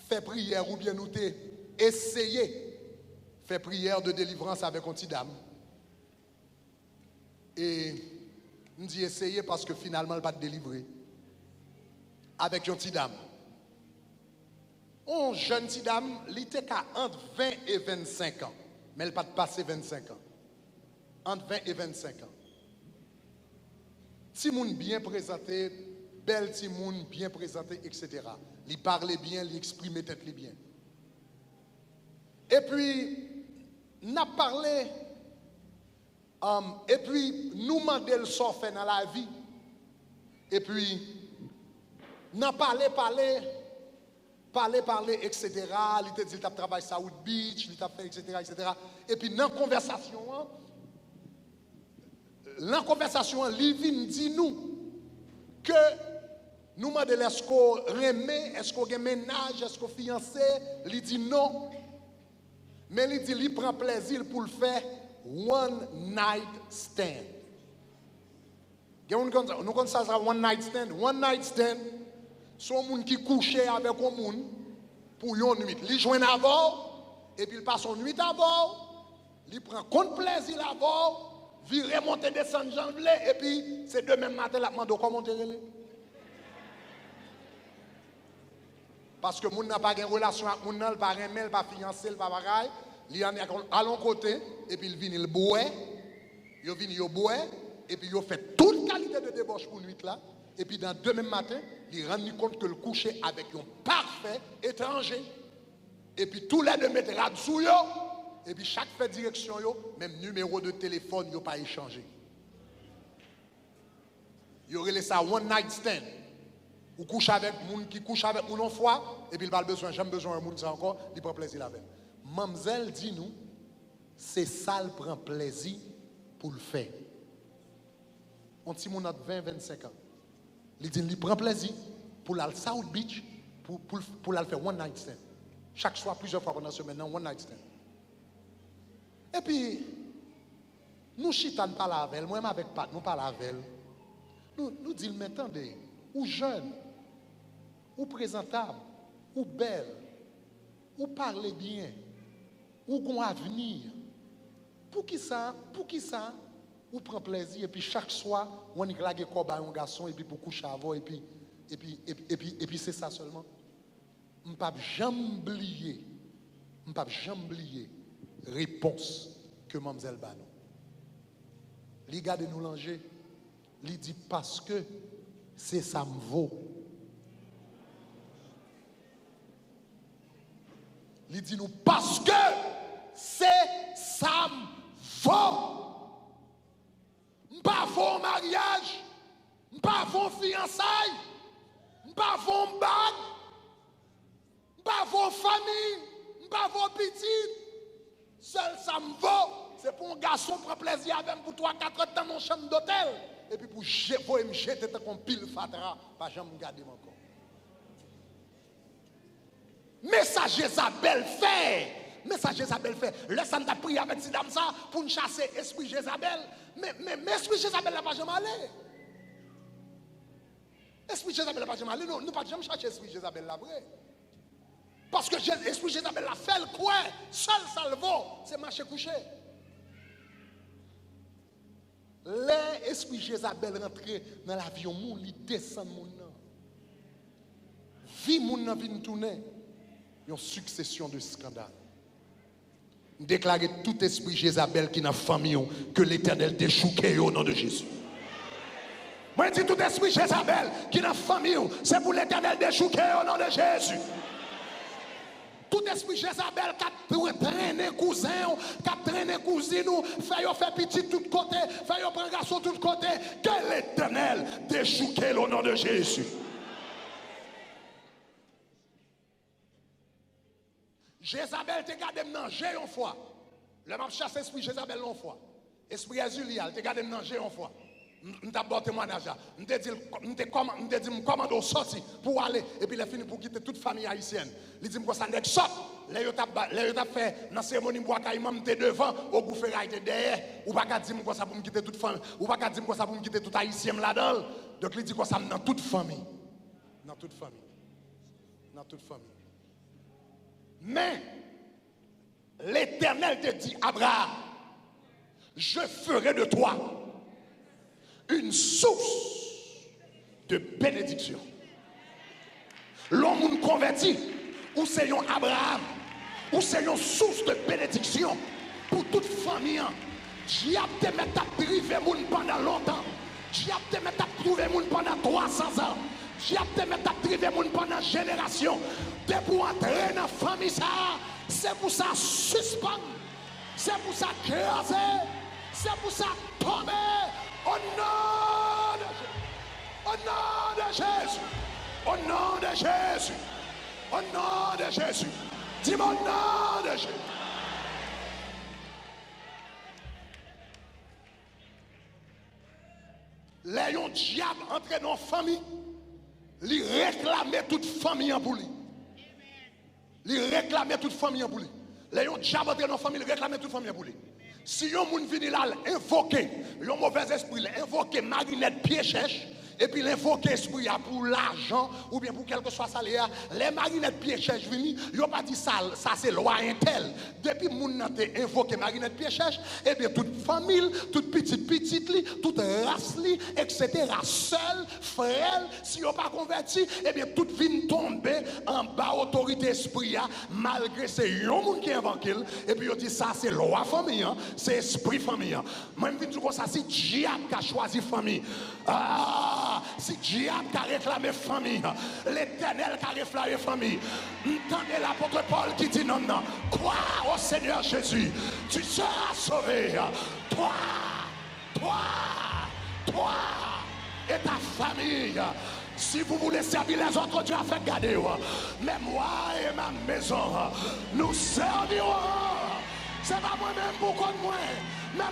fait prière ou bien nous t'ai essayé faire prière de délivrance avec une petite dame. Et nous dit essayer parce que finalement, elle va te délivrer. Avec une petite dame. Une jeune petite dame, elle était entre 20 et 25 ans. Mais elle n'a pas passé 25 ans. Entre 20 et 25 ans. Timoun bien présenté, belle Timoun bien présenté, etc. Il parlait bien, il exprimait tête bien. Et puis, nous avons parlé. Et puis, nous demandons le sort fait dans la vie. Et puis, nous avons parlé, etc. Il a dit qu'il a travaillé à South Beach, il a fait, etc. Et puis, dans la conversation, Livin dit nous que nous demandons est-ce qu'on remet, est-ce qu'on a ménage, est-ce qu'on fiancé. Il dit non. Mais il dit qu'il prend plaisir pour le faire. One night stand. Nous connaissons ça, one night stand. One night stand, c'est un monde qui couche avec un monde pour une nuit. Il joue avant, et puis il passe une nuit avant, il prend compte plaisir avant, il remonte, descend, janvier, et puis c'est demain matin, il demande comment monter. Parce que moun n'a pas de relation avec moun, il pas aimé, il pas fiancé, il pas bagaille. Il en est à l'autre côté, et puis il vient, il boit, il boit, et puis il fait toute qualité de débauche pour nuit là, et puis dans demain matin, il rend compte que le coucher avec un parfait étranger, et puis tous les deux mettent là-dessous, et puis chaque fait direction, même numéro de téléphone, il n'a pas échangé. Il y aurait ça one night stand. Ou couche avec moun qui couche avec moun en fois, et puis il n'a pas besoin, j'ai besoin de moun ça encore, il prend plaisir avec. Mamzelle dit nous, c'est ça, il prend plaisir pour le faire. On dit mon a 20-25 ans. Il dit il prend plaisir pour aller à South Beach, pour aller faire one night stand. Chaque soir, plusieurs fois pendant la semaine, one night stand. Et puis, nous chitons pas la avec elle, moi-même avec Pat, nous parlons avec elle. Nous disons, mais attendez, ou jeune, ou présentable, ou belle, ou parler bien, ou qu'on avenir. Pour qui ça, ou prend plaisir, et puis chaque soir, on y claque un garçon, et puis pour coucher avant, et puis c'est ça seulement. Je ne peux jamais oublier réponse que Mamzelle Banon. Il garde nous langer, il dit parce que c'est ça me vaut. Il dit nous parce que c'est ça me vaut. Pas vos mariage, pas vos fiançailles, pas vos bagues, pas vos familles, pas vos petites. Seul ça me vaut. C'est pour un garçon prendre plaisir avec pour 3-4 ans dans une chambre d'hôtel. Et puis pour me jeter comme pile fatra, pas jamais garder mon corps. Mais ça Jézabel fait. Mais ça Jézabel fait. Laisse ça t'a prié avec cette dame ça pour nous chasser esprit Jézabel. Mais esprit Jézabel n'a pas jamais allé. Esprit Jézabel n'a pas jamais allé. Nous ne pas jamais chercher esprit Jézabel là vrai. Parce que l'esprit Jézabel a fait le quoi. Seul salvo, c'est marcher couché. L'esprit Jézabel rentré dans l'avion, il descend mon nom. Vie mon nom vient tourner. Une succession de scandales. Déclarer tout esprit Jézabel qui n'a famille que l'Éternel déchouqué au nom de Jésus. Moi je dis tout esprit Jézabel qui n'a famille, c'est pour l'Éternel déchouqué au nom de Jésus. Tout esprit Jézabel qui a traîné cousin, qui a traîné cousine, fait petit tout côté, fait prendre garçon tout côté, que l'Éternel déchouqué au nom de Jésus. Jézabel te gardé manger une fois. Le m'a chassé l'esprit Jézabel une fois. Esprit Azulial te gardé manger une fois. Je t'ai bon témoignage. Je t'ai dit comment sortir pour aller et puis il a fini pour quitter toute famille haïtienne. Il dit que ça n'est que ça. Là il a fait dans la cérémonie bois caïman t'es devant au goufferail t'es derrière ou pas dire que ça pour me quitter toute famille ou pas dire que ça pour me quitter toute haïtienne là-dedans. Donc il dit que ça dans toute famille. Dans toute famille. Dans toute famille. Mais l'Éternel te dit, Abraham, je ferai de toi une source de bénédiction. L'homme converti, ou c'est un Abraham, ou c'est une source de bénédiction pour toute famille. Diable te met à priver moun pendant longtemps. Diable te met à priver moun pendant 300 ans. Diable te met à priver moun pendant génération. C'est pour entrer dans la famille, c'est pour ça suspendre, c'est pour ça craser, c'est pour ça tomber. Au nom de Jésus, au nom de Jésus, au nom de Jésus, dis-moi au nom de Jésus. Les diable entré dans la famille, il réclamait toute famille pour lui. Il réclamait toute famille pour lui. Les gens diable entré dans la famille, il réclamait toute famille pour lui. Si un monde vient là, invoquer un mauvais esprit, invoquer Marinette pied cherche, et puis l'invoquer esprit pour l'argent, ou bien pour quelque soit ça, les Marinettes pied cherche viennent, ils n'ont pas dit ça c'est loi intel. Depuis que moun nan te invoqué Marinette pied cherche, et bien toute famille, toute petite, toute race, etc., seul, frère, si ils n'ont pas converti, et bien toute vient tomber en bas autorité esprit, malgré c'est un monde qui invoque, et puis ils dit ça c'est loi famille, c'est esprit famille. Même si tu vois ça, c'est diable qui a choisi famille. Si diable qui a réclamé famille, l'Éternel qui a réclamé famille. Entendez l'apôtre Paul qui dit non, crois au Seigneur Jésus, tu seras sauvé. Toi et ta famille. Si vous voulez servir les autres, Dieu a fait garder. Mais moi et ma maison, nous servirons. C'est pas moi-même beaucoup de moi, mais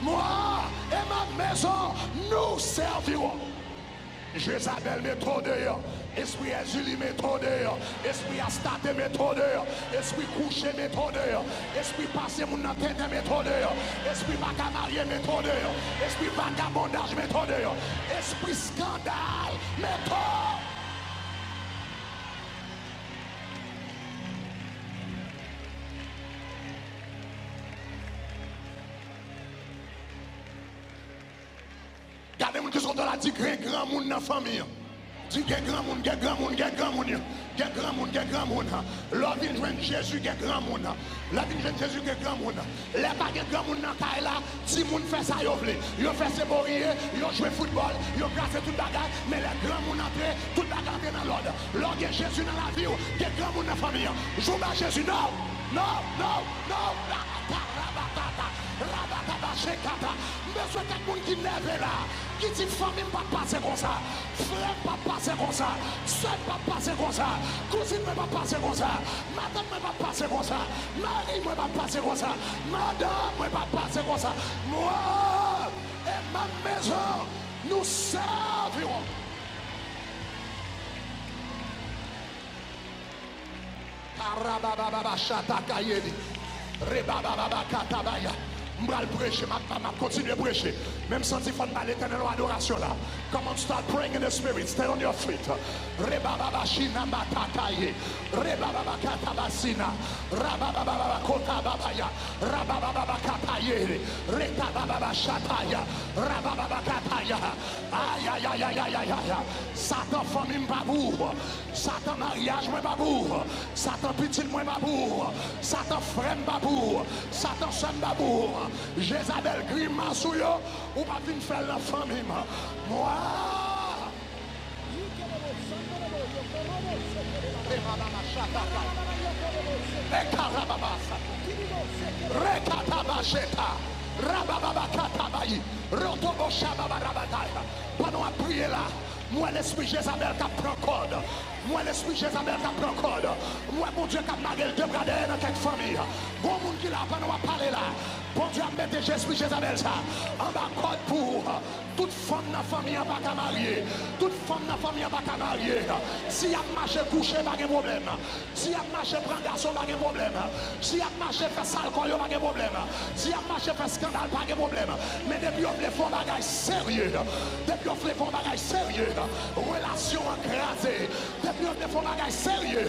moi et ma maison, nous servirons. Jézabel met trop dehors, esprit Azuli met trop dehors, esprit Astate met trop dehors, esprit couché met trop dehors, esprit passé mon tête met trop dehors, esprit bacamarié met trop dehors, esprit vagabondage met trop dehors, esprit scandale met trop. Regardez, qui sont dans la dit grand monde dans la famille. Dit grand monde. L'homme vient joindre Jésus, grand monde. L'homme vient joindre Jésus, grand monde. Les pas grand monde dans la là, si monde fait ça, ils fait se mourir, ils joué football, ils cassé toute bagarre, mais les grands monde entré, toute bagarre entré dans l'ordre. L'ordre de Jésus dans la vie, il y a grand monde dans la famille. Joue à Jésus, non. Rabatabachekata. Besoin de quelqu'un qui lève là. Qui dit famille pas passer comme ça. Frère pas passer comme ça. Soeur pas passer comme ça. Cousine pas passer comme ça. Madame pas passer comme ça. Marie pas passer comme ça. Madame pas passer comme ça. Moi et ma maison, nous servirons. Karabababa shatakayedi. Rebababa katabaya. M'bral prêcher, m'a continuer à prêcher. Même sans il faut l'éternel adoration là. Come on, start praying in the spirit. Stay on your feet. Rebababa shina matakaye. Rebababa katabasina. Rabababa kotababaya. Rabababa kataye. Retababa shataya. Rabababa kataya. Aïe aïe aïe aïe aïe aïe aïe. Satan famille m'babou. Satan mariage m'babou. Satan petit m'babou. Satan frère m'babou. Satan son m'babou. Jézabel grimace ou yo, ou pas venir faire la famille. Moi. Pendant à prier là, moi l'esprit Jézabel qui prend code. Moi l'esprit Jézabel qui prend code. Moi mon Dieu qui a marqué le dégradé dans quelques familles. Bon monde qui là pendant à parler là. Bon Dieu a mis l'esprit Jézabel ça. En bas code pour toute femme dans la famille n'a pas qu'à marier. Toute femme dans la famille n'a pas qu'à marier. Si y a marché couché, pas de problème. Si y a marché prendre garçon, pas de problème. Si y a marché faire sale corps, pas de problème. Si y a marché faire scandale, pas de problème. Mais depuis on fait un bagage sérieux. Depuis on fait un bagage sérieux. Relation écrasée. Depuis on fait un bagage sérieux.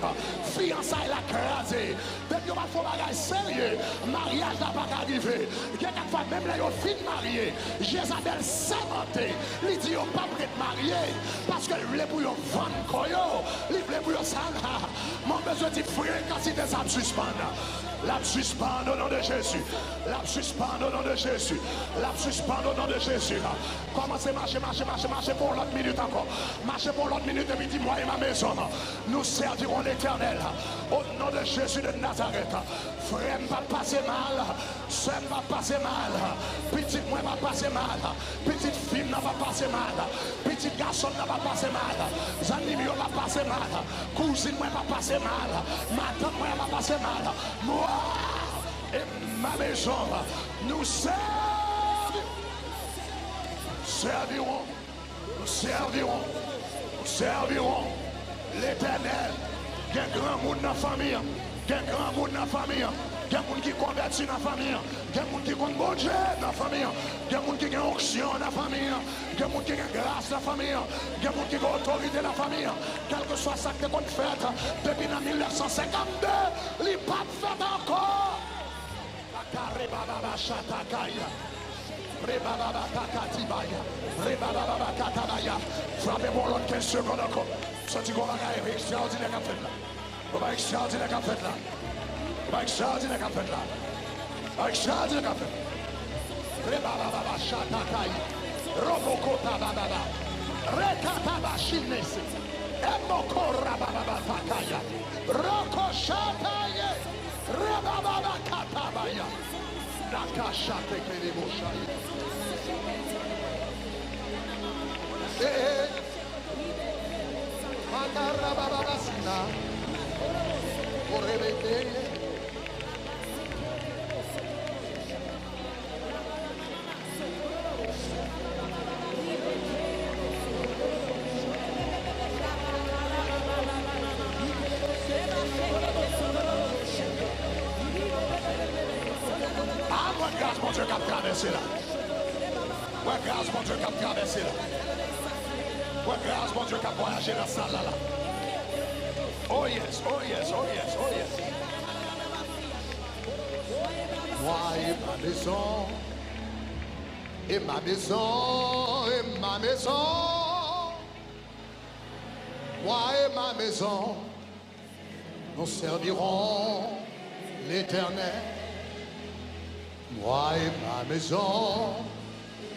Fiançailles écrasée. Depuis on fait un bagage sérieux. Mariage n'a pas arrivé. Quelquefois même là, ils fin marié. Jézabel s'inventé. Il dit, on pas prêt de marier. Parce que les bouillons vendent koyo. Les bouillons s'en. Mon besoin de fréquenter ça me suspendre. La suspend au nom de Jésus. La suspend au nom de Jésus. La suspend au nom de Jésus. Commencez à marcher pour l'autre minute encore. Marchez pour l'autre minute et puis dis-moi et ma maison. Nous servirons l'Éternel. Au nom de Jésus de Nazareth. Frère va passer mal. Soeur va passer mal. Petite moi va passer mal. Petite fille n'a pas passé mal. Petit garçon n'a pas passé mal. Zanimi va passer mal. Cousine moi va passer mal. Madame moi va passer mal. Moi et ma maison, nous servirons l'Éternel. Il y a un grand monde dans la famille. Il y a un grand monde dans la famille. Il y a un monde qui convertit dans la famille. Il y a un monde qui compte bon Dieu dans la famille. Il y a un monde qui a onction dans la famille. Il y a un monde qui a grâce dans la famille. Il y a un monde qui a autorité dans la famille. Quel que soit ça que qu'on fait, depuis 1952, il n'est pas fait encore. Frappez pour l'autre 15 secondes encore. Sorti qu'on va extraordinaire qu'a fait là. On va extraordinaire qu'a fait là. On va extraordinaire qu'a fait là. Extraordinaire qu'a fait. Rebababa shatakai. Robokota bababa. Rekataba shinese. Emoko rabababa takaya. Roko shataye. Rebababa katabaya. Nakashate keleboshai. Makarababasina. Orebeke. Ah, moi, grâce, mon Dieu, qui a traversé là. Ouais, grâce, mon Dieu, qui a traversé là. Ouais, grâce, mon Dieu, qui a voyagé dans la salle là. Oh yes, oh yes, oh yes, oh yes. Moi et ma maison, et ma maison, et ma maison. Moi et ma maison, nous servirons l'Éternel. Moi et ma maison,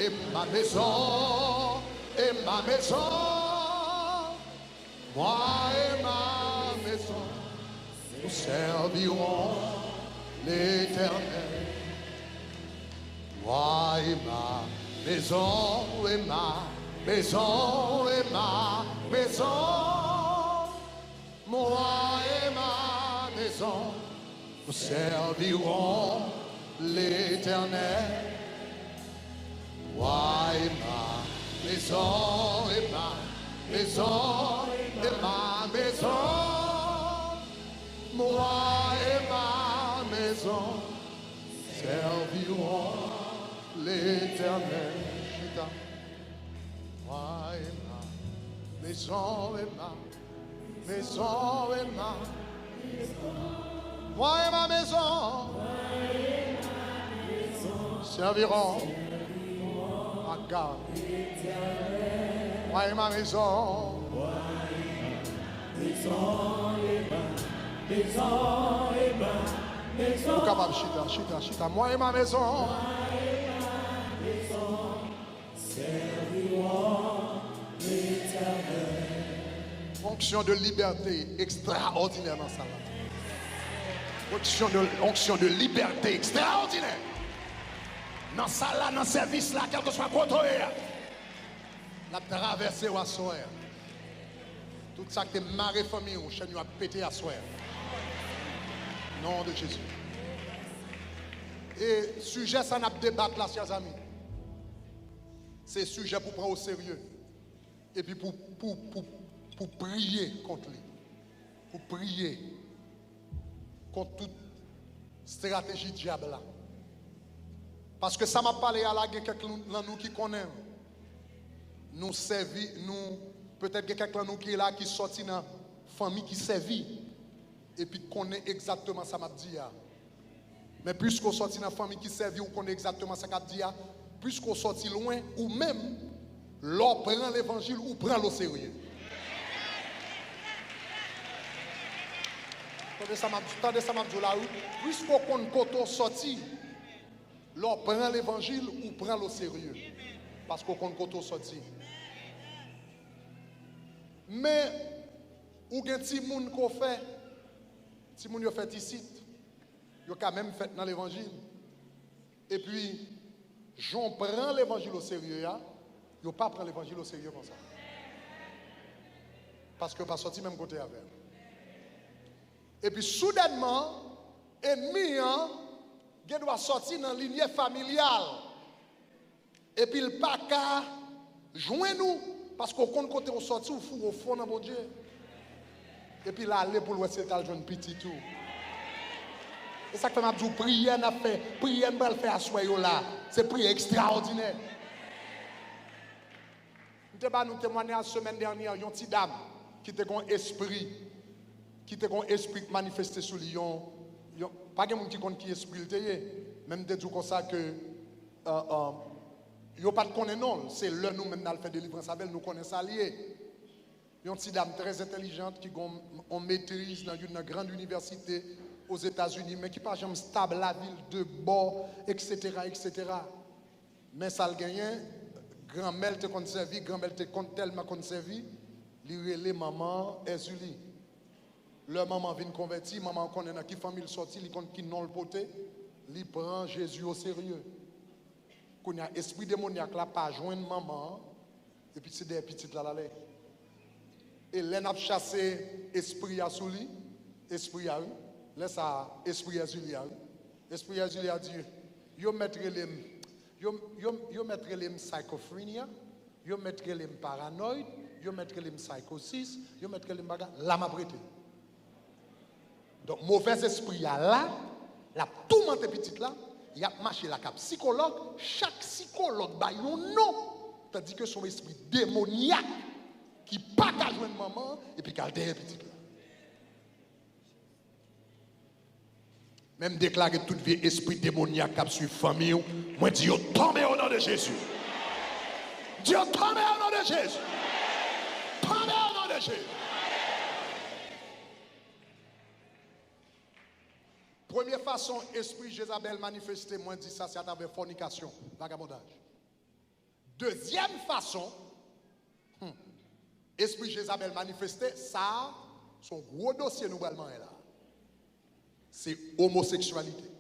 et ma maison, et ma maison. Moi et ma maison, nous servirons l'Éternel. et ma maison, et ma maison, et ma maison. Moi et ma maison, nous servirons l'Éternel. Moi et ma maison, et ma maison, et ma maison. Moi et ma maison serviront l'Éternel. Moi et ma maison, et ma maison, et ma maison. Moi et ma maison serviront à God. Moi et ma maison. Vous capable chita. Moi et ma maison. Fonction de liberté extraordinaire dans sa vie. Onction de liberté extraordinaire. Dans ça là, dans service là, quel que soit côté, la traversée ou à soir. Tout ça que t'es maré famille ou chaîne a pété à soir. Nom de Jésus. Et sujet ça n'a pas débattre là, chers amis. C'est sujet pour prendre au sérieux. Et puis pour prier contre lui. Pour prier contre toute stratégie diable là. Parce que ça m'a parlé à la quelqu'un dans nous qui connaît. Nous servi, nous peut-être quelqu'un dans nous qui est là qui sorti dans famille qui servit et puis connaît exactement ça m'a dit. Mais puisqu'on sorti dans famille qui servit ou connaît exactement ça qu'a dit, puisqu'on sorti loin ou même l'on prend l'évangile ou prend le sérieux. Tendez ça m'a dit là, puisqu'on connaît côté sorti, l'on prend l'évangile ou prend le sérieux. Parce qu'on connaît côté sorti. Mais ou gen ti moun qu'on fait, ti moun yo fait ici, yo quand même fait dans l'évangile. Et puis j'en prends l'évangile au sérieux, yo pas prend l'évangile au sérieux comme ça. Parce que pas sorti même côté avec. Et puis soudainement, ennemi il doit sortir dans la lignée familiale. Et puis le pas qu'à joindre nous parce qu'on compte côté on sorti au fond dans mon Dieu. Et puis là aller pour l'ouest c'est le jeune petit tout. Et ça que m'a dit prière n'a fait, prière va le faire à soi là. C'est prière extraordinaire. Nous témoigner la semaine dernière une petite dame qui était un esprit manifesté sur lui. Pas de monde qui connaît qui esprit même de tout comme ça que yo pas de connaître non, c'est le nous même dans le fait délivrance avec nous connaissons ça lié. Une petite dame très intelligente qui on maîtrise dans une grande université aux États-Unis mais qui pas jamais stable la ville de bord etc. Mais ça le gagné grand-mère te conservé, grand-mère te compte tellement conservé, li relé maman Ezuli. Leur maman vient convertir, maman connaît dans qui famille sorti, li compte qui non le poté, li prend Jésus au sérieux. Qu'on a esprit démoniaque là pas joindre maman et puis c'est des petites là là. Et l'en a chassé esprit à sous lui, esprit à eux, là ça esprit à Ezuli. Esprit à Ezuli a dit yo mettre les yo mettre les schizophrénie, yo mettre les paranoïde, yo mettre les psychosis, yo mettre les bagarre là m'a prêté. Donc mauvais esprit là, la tout monte petite là, il a marché la cap psychologue, chaque psychologue ba yon non, tandis que son esprit démoniaque qui pas qu'à joindre maman et puis qu'à derrière petite là. Même déclarer tout vieux esprit démoniaque qui suit famille, moi dis yo tombe au nom de Jésus. Dis yo tombe au nom de Jésus. Tombe au nom de Jésus. Première façon, esprit Jézabel manifesté, moi dis ça, c'est à travers fornication, vagabondage. Deuxième façon, esprit Jézabel manifesté, ça, son gros dossier nouvellement est là. C'est homosexualité.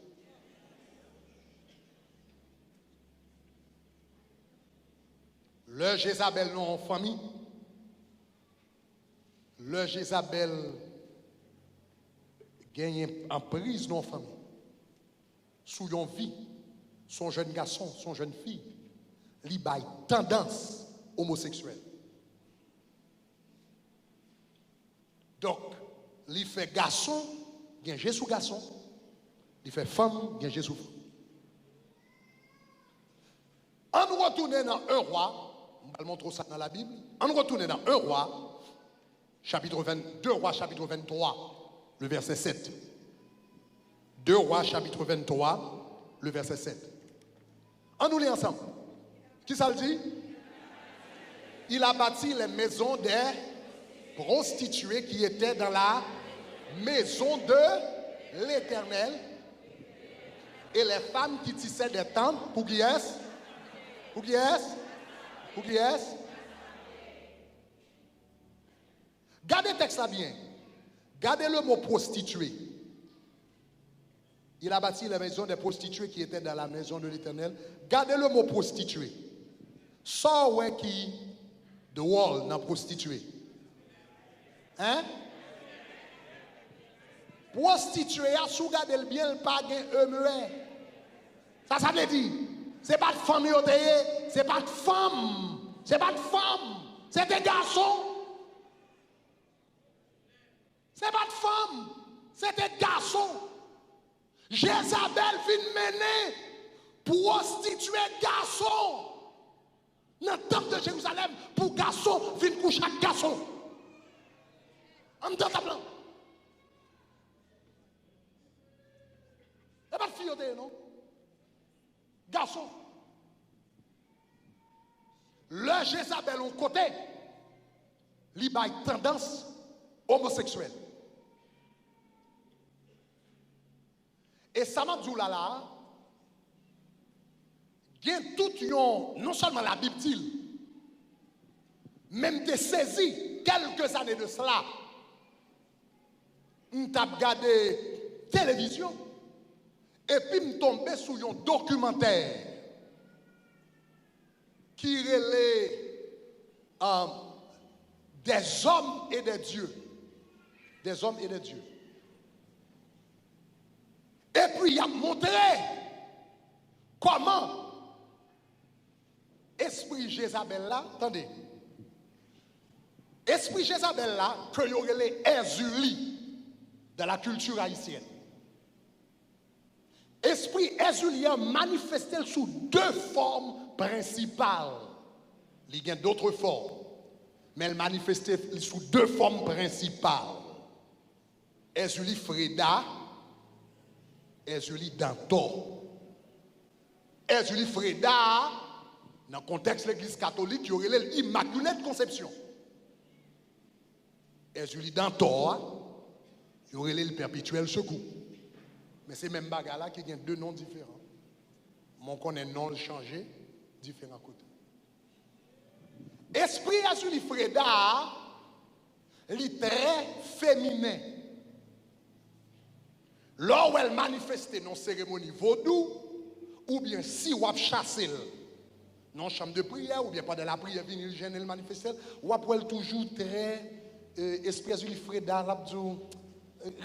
Le Jézabel non en famille. Le Jézabel gagne en prise non en famille. Sous yon vie, son jeune garçon, son jeune fille, li bay tendance homosexuelle. Donc, li fait garçon, gen Jésus garçon, li fait femme, gen Jésus femme. On nous retourne dans un roi, on va montrer ça dans la Bible, on nous retourne dans un roi, chapitre 22 rois, chapitre 23, le verset 7. 2 rois, chapitre 23, le verset 7. On nous lit ensemble. Qui ça le dit? Il a bâti les maisons des prostituées qui étaient dans la maison de l'Éternel et les femmes qui tissaient des tentes pour qui est-ce? Pour qui est-ce? Pour qui est-ce? Gardez le texte là bien. Gardez le mot prostituée. Il a bâti les maisons des prostituées qui étaient dans la maison de l'Éternel. Gardez le mot prostituée. Ça, ouais, qui de wall dans prostituée. Hein? Prostituée, si vous regardez le bien, le pas un ça veut dire, c'est pas de femme, c'est pas de femme, c'est pas de femme, c'est des garçons. C'est pas de femme, c'est des garçons. Jézabel vient mener prostituer garçon. Dans le temple de Jérusalem, pour garçon, vient coucher avec garçon. En dedans de blanc. C'est pas de fille, non? Garçon. Le Jézabel au côté, il a une tendance homosexuelle. Et ça m'a dit là, il y a tout yon, non seulement la Bible dit, même des saisi quelques années de cela, on t'a regardé télévision, et puis me tombé sur un documentaire qui relève des hommes et des dieux. Des hommes et des dieux. Et puis il a montré comment esprit Jézabel là, attendez, esprit Jézabel là, que y aurait les Ezuli de la culture haïtienne. Esprit Ezuli a manifesté sous deux formes principales. Il y a d'autres formes, mais elle manifestait sous deux formes principales. Ezuli Freda, Ezuli Dantor. Ezuli Freda, dans le contexte de l'église catholique, il y aurait l'Immaculée Conception. Ezuli Dantor, il y aurait le Perpétuel Secours. Mais c'est même bagarre là qui a deux noms différents. Mon connaît nom changé, différents côtés. Esprit Ezuli Freda, il est très féminin. Là où elle manifestait dans cérémonie vaudou, ou bien si on a chassé dans chambre de prière, ou bien pas de la prière, venir le gêner, le manifester, ou après elle toujours très esprit Ezuli Freda, là,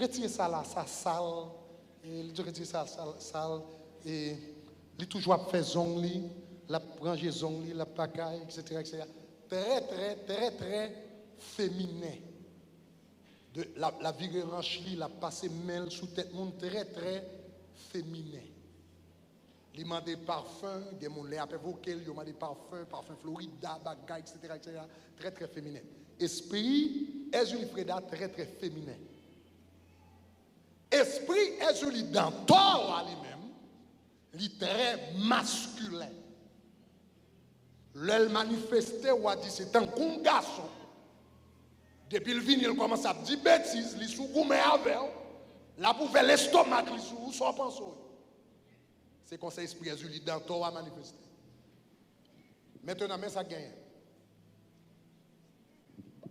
retirez ça là, ça sale, il dit retirez ça sale, et il toujours fait zongli, la ranger zongli, la pagaille, etc., etc. Très, très, très, très féminin. De la virulence, la passe mail sous tête monde très très féminin. Il m'a des parfums, des monde les appelle vocal, il m'a des parfums, parfum Florida, bagay, etc., etc. Très très féminin. Esprit Ezuli Freda très très féminin. Esprit Ezuli Dantor lui-même, il est très masculin. Le manifesté ou a dit c'est un con garçon. Depuis le vin, il commence à dire bêtises, il sous gourmet avec, là pour faire l'estomac, il sous son pensée. C'est comme ça l'esprit Ezuli Dantor a manifesté. Maintenant, mais ça gagne.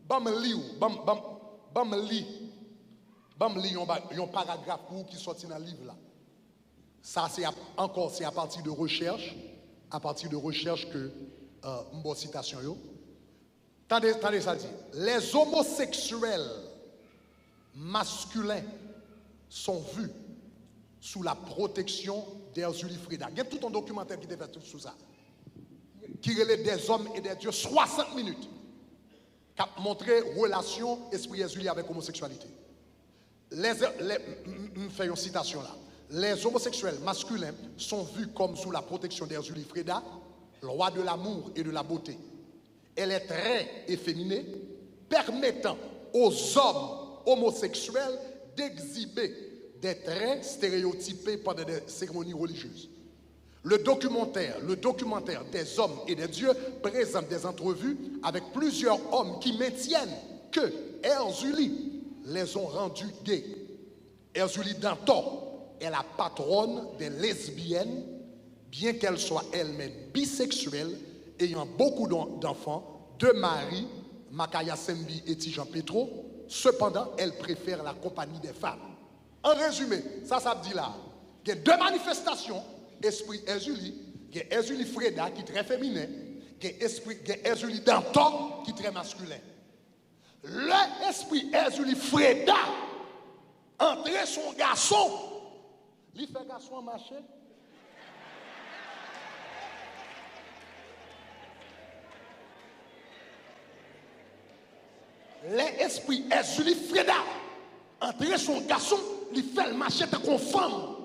Bam li un paragraphe qui sorti dans le livre là. Ça c'est encore c'est à partir de recherche que une bonne citation. Tendez ça dit. Les homosexuels masculins sont vus sous la protection d'Erzuli Freda. Il y a tout un documentaire qui est fait sur ça. Qui relève des hommes et des dieux 60 minutes. Qui a montré relation esprit Erzuli avec l'homosexualité. Je fais une citation là. Les homosexuels masculins sont vus comme sous la protection d'Erzuli Freda, roi de l'amour et de la beauté. Elle est très efféminée, permettant aux hommes homosexuels d'exhiber des traits stéréotypés pendant des cérémonies religieuses. Le documentaire des hommes et des dieux présente des entrevues avec plusieurs hommes qui maintiennent que Erzuli les ont rendus gays. Erzuli Dantor est la patronne des lesbiennes, bien qu'elle soit elle-même bisexuelle, ayant beaucoup d'enfants, deux maris, Makaya Sembi et Tijan Petro. Cependant, elle préfère la compagnie des femmes. En résumé, ça dit là, il y a deux manifestations, esprit Erzuli, il y a Erzuli Freda qui est très féminin, il y a Erzuli Dantor qui est très masculin. L'esprit Erzuli Freda, entrer son garçon, il fait garçon marcher. L'esprit Erzuli Freda, entrer son garçon, il fait le marché comme femme.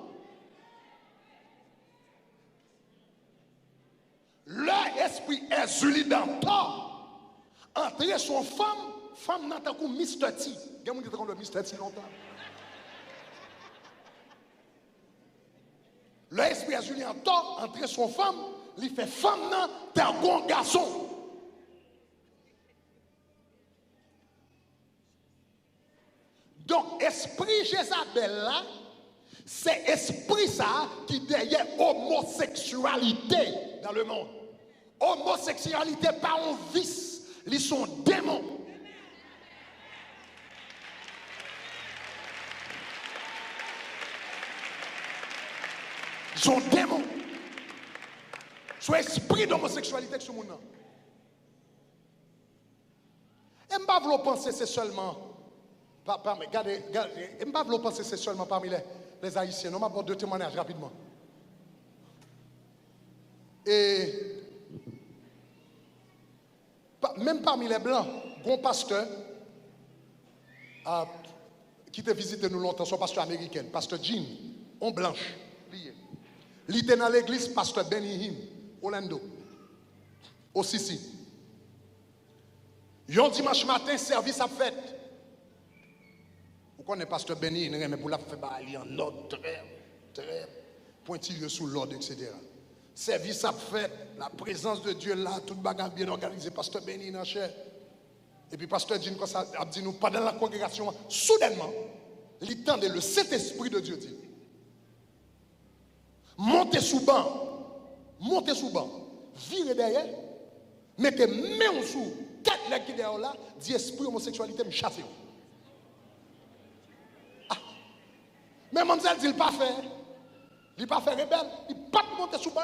L'esprit Erzuli Dantor, entrer son femme n'a pas comme Mr. T. Il y a des gens qui ont le Mr. T longtemps. L'esprit Erzuli Dantor, entrer son femme, il fait femme n'a pas comme garçon. Donc, esprit Jézabel là, c'est esprit ça qui derrière homosexualité dans le monde. Homosexualité pas un vice, ils sont démons. Ils sont démons. C'est esprit d'homosexualité que ce monde. Et je ne peux pas penser c'est seulement. Regardez, je ne peux pas penser c'est seulement parmi les Haïtiens. On m'apporte deux témoignages rapidement. Et même parmi les Blancs, un pasteur qui t'a visité nous longtemps, son pasteur américain, pasteur Jean, en blanche. Il était dans l'église, pasteur Benny Hinn, Orlando, au Sissi. Un dimanche matin, service à fête. Vous connaissez pasteur Benny Hinn, mais pour la faire en ordre très pointilleux sous l'ordre, etc. Service à fête, la présence de Dieu là, toute bagarre bien organisée, pasteur Benny Hinn en chair. Et puis pasteur Jean, comme ça, a dit nous, pendant la congrégation, soudainement, il tendait le Saint-Esprit de Dieu dit. Montez sous banc, virez derrière, mettez main sous quatre legs qui derrière là, dit esprit homosexualité, me chasser. Ah. Mais mademoiselle dit, il pas fait. Il pas fait rebelle, il pas monter sous banc.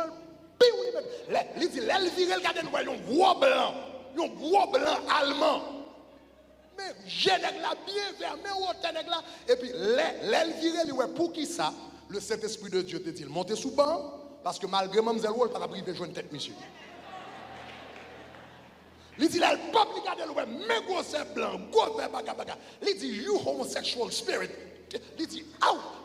Il dit, elle vire, elle garde un gros blanc allemand. Mais j'ai la bien fermé, et puis l'aile virée, pour qui ça? Le Saint-Esprit de Dieu te dit, montez sous banc, parce que malgré Mme Wall, pas la priver de jouer une tête, monsieur. Il dit, elle pas regarder le mais gros c'est blanc, gros c'est baga. Il dit, you homosexual spirit. Il dit,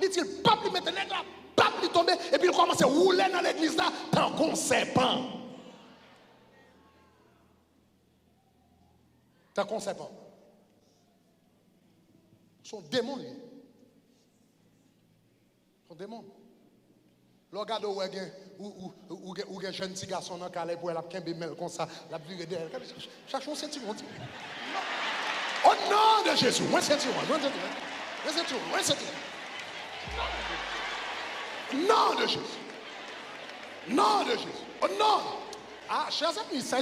il dit, pas lui mettre là, pas lui tomber, et puis il commence à rouler dans l'église là, tant qu'on serpent. Tant qu'on serpent. Son démon, lui. Son démon. Le regarde où il y a un jeune petit garçon dans le calais pour la quimbe comme ça, la virée derrière. Chaque chose, c'est un petit. Au nom de Jésus, moi c'est nom de Jésus. Non de Jésus. Oh non. Ah, chers amis, c'est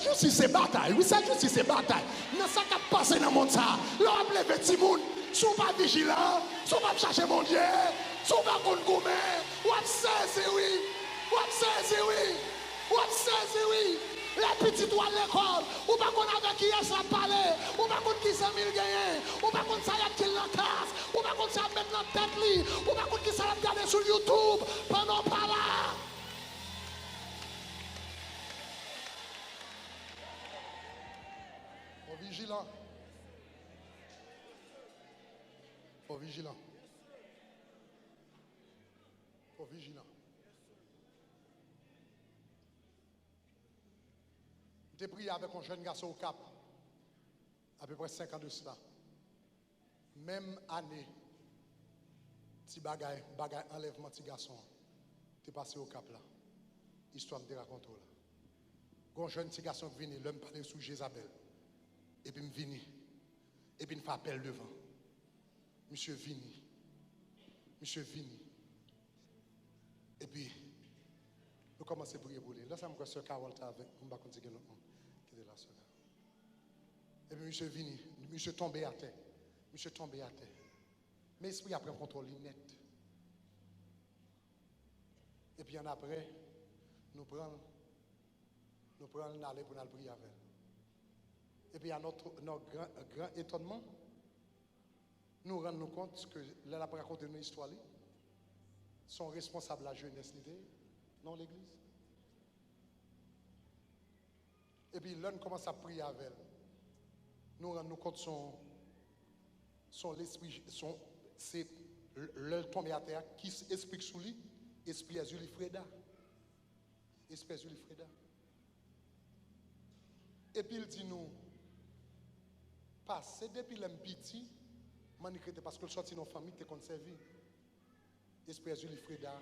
juste si c'est bataille. Oui, c'est juste si c'est bataille. Mais ça qui a passé dans le monde, ça. L'homme les petits mouns, sont pas vigilants, sont pas chercher mon Dieu, sont pas contre gourmet. Ou saisi, oui. On saisit, oui. Les petits toits de l'école. Ou pas qu'on avec qui est ça parler. Ou pas qu'on qui s'est mille gagné. Ou pas qu'on ça y a qu'il dans la classe. Ou pas qu'on ça mettre dans la tête li. Ou pas qu'on qui ça regarder sur YouTube. Pendant pas là. Faut vigilant. Faut vigilant. Faut vigilant. J'ai prié avec un jeune garçon au Cap, à peu près 5 ans de cela. Même année, petit bagay enlèvement petit garçon, t'es passé au Cap là. Histoire de te raconter là. Un jeune petit garçon qui vient, l'homme parlait sous Jézabel. Et puis me vini. Et puis il me fait appel devant. Monsieur Vini. Monsieur Vini. Et puis, nous commençons à prier pour lui. Là, ça me croit que Carole était avec. On va continuer notre monde qui était là. Et puis, monsieur Vini, monsieur tombé à terre. Monsieur tombé à terre. Mais l'esprit a pris contrôle net. Et puis, en après, nous prenons aller pour nous prier avec. Et puis, à notre grand étonnement, nous rendons compte que là, après raconter une histoire, sont responsables de la jeunesse dans l'église. Et puis là, nous commençons à prier avec elle. Nous rendons compte son l'esprit, c'est le tombé à terre qui explique sous lui, esprit Azuli Freda. Esprit Azuli Freda. Et puis il dit nous, passer depuis l'empiti, parce que le sorti dans la famille, tu es conservé. Esprit Azuli Freda.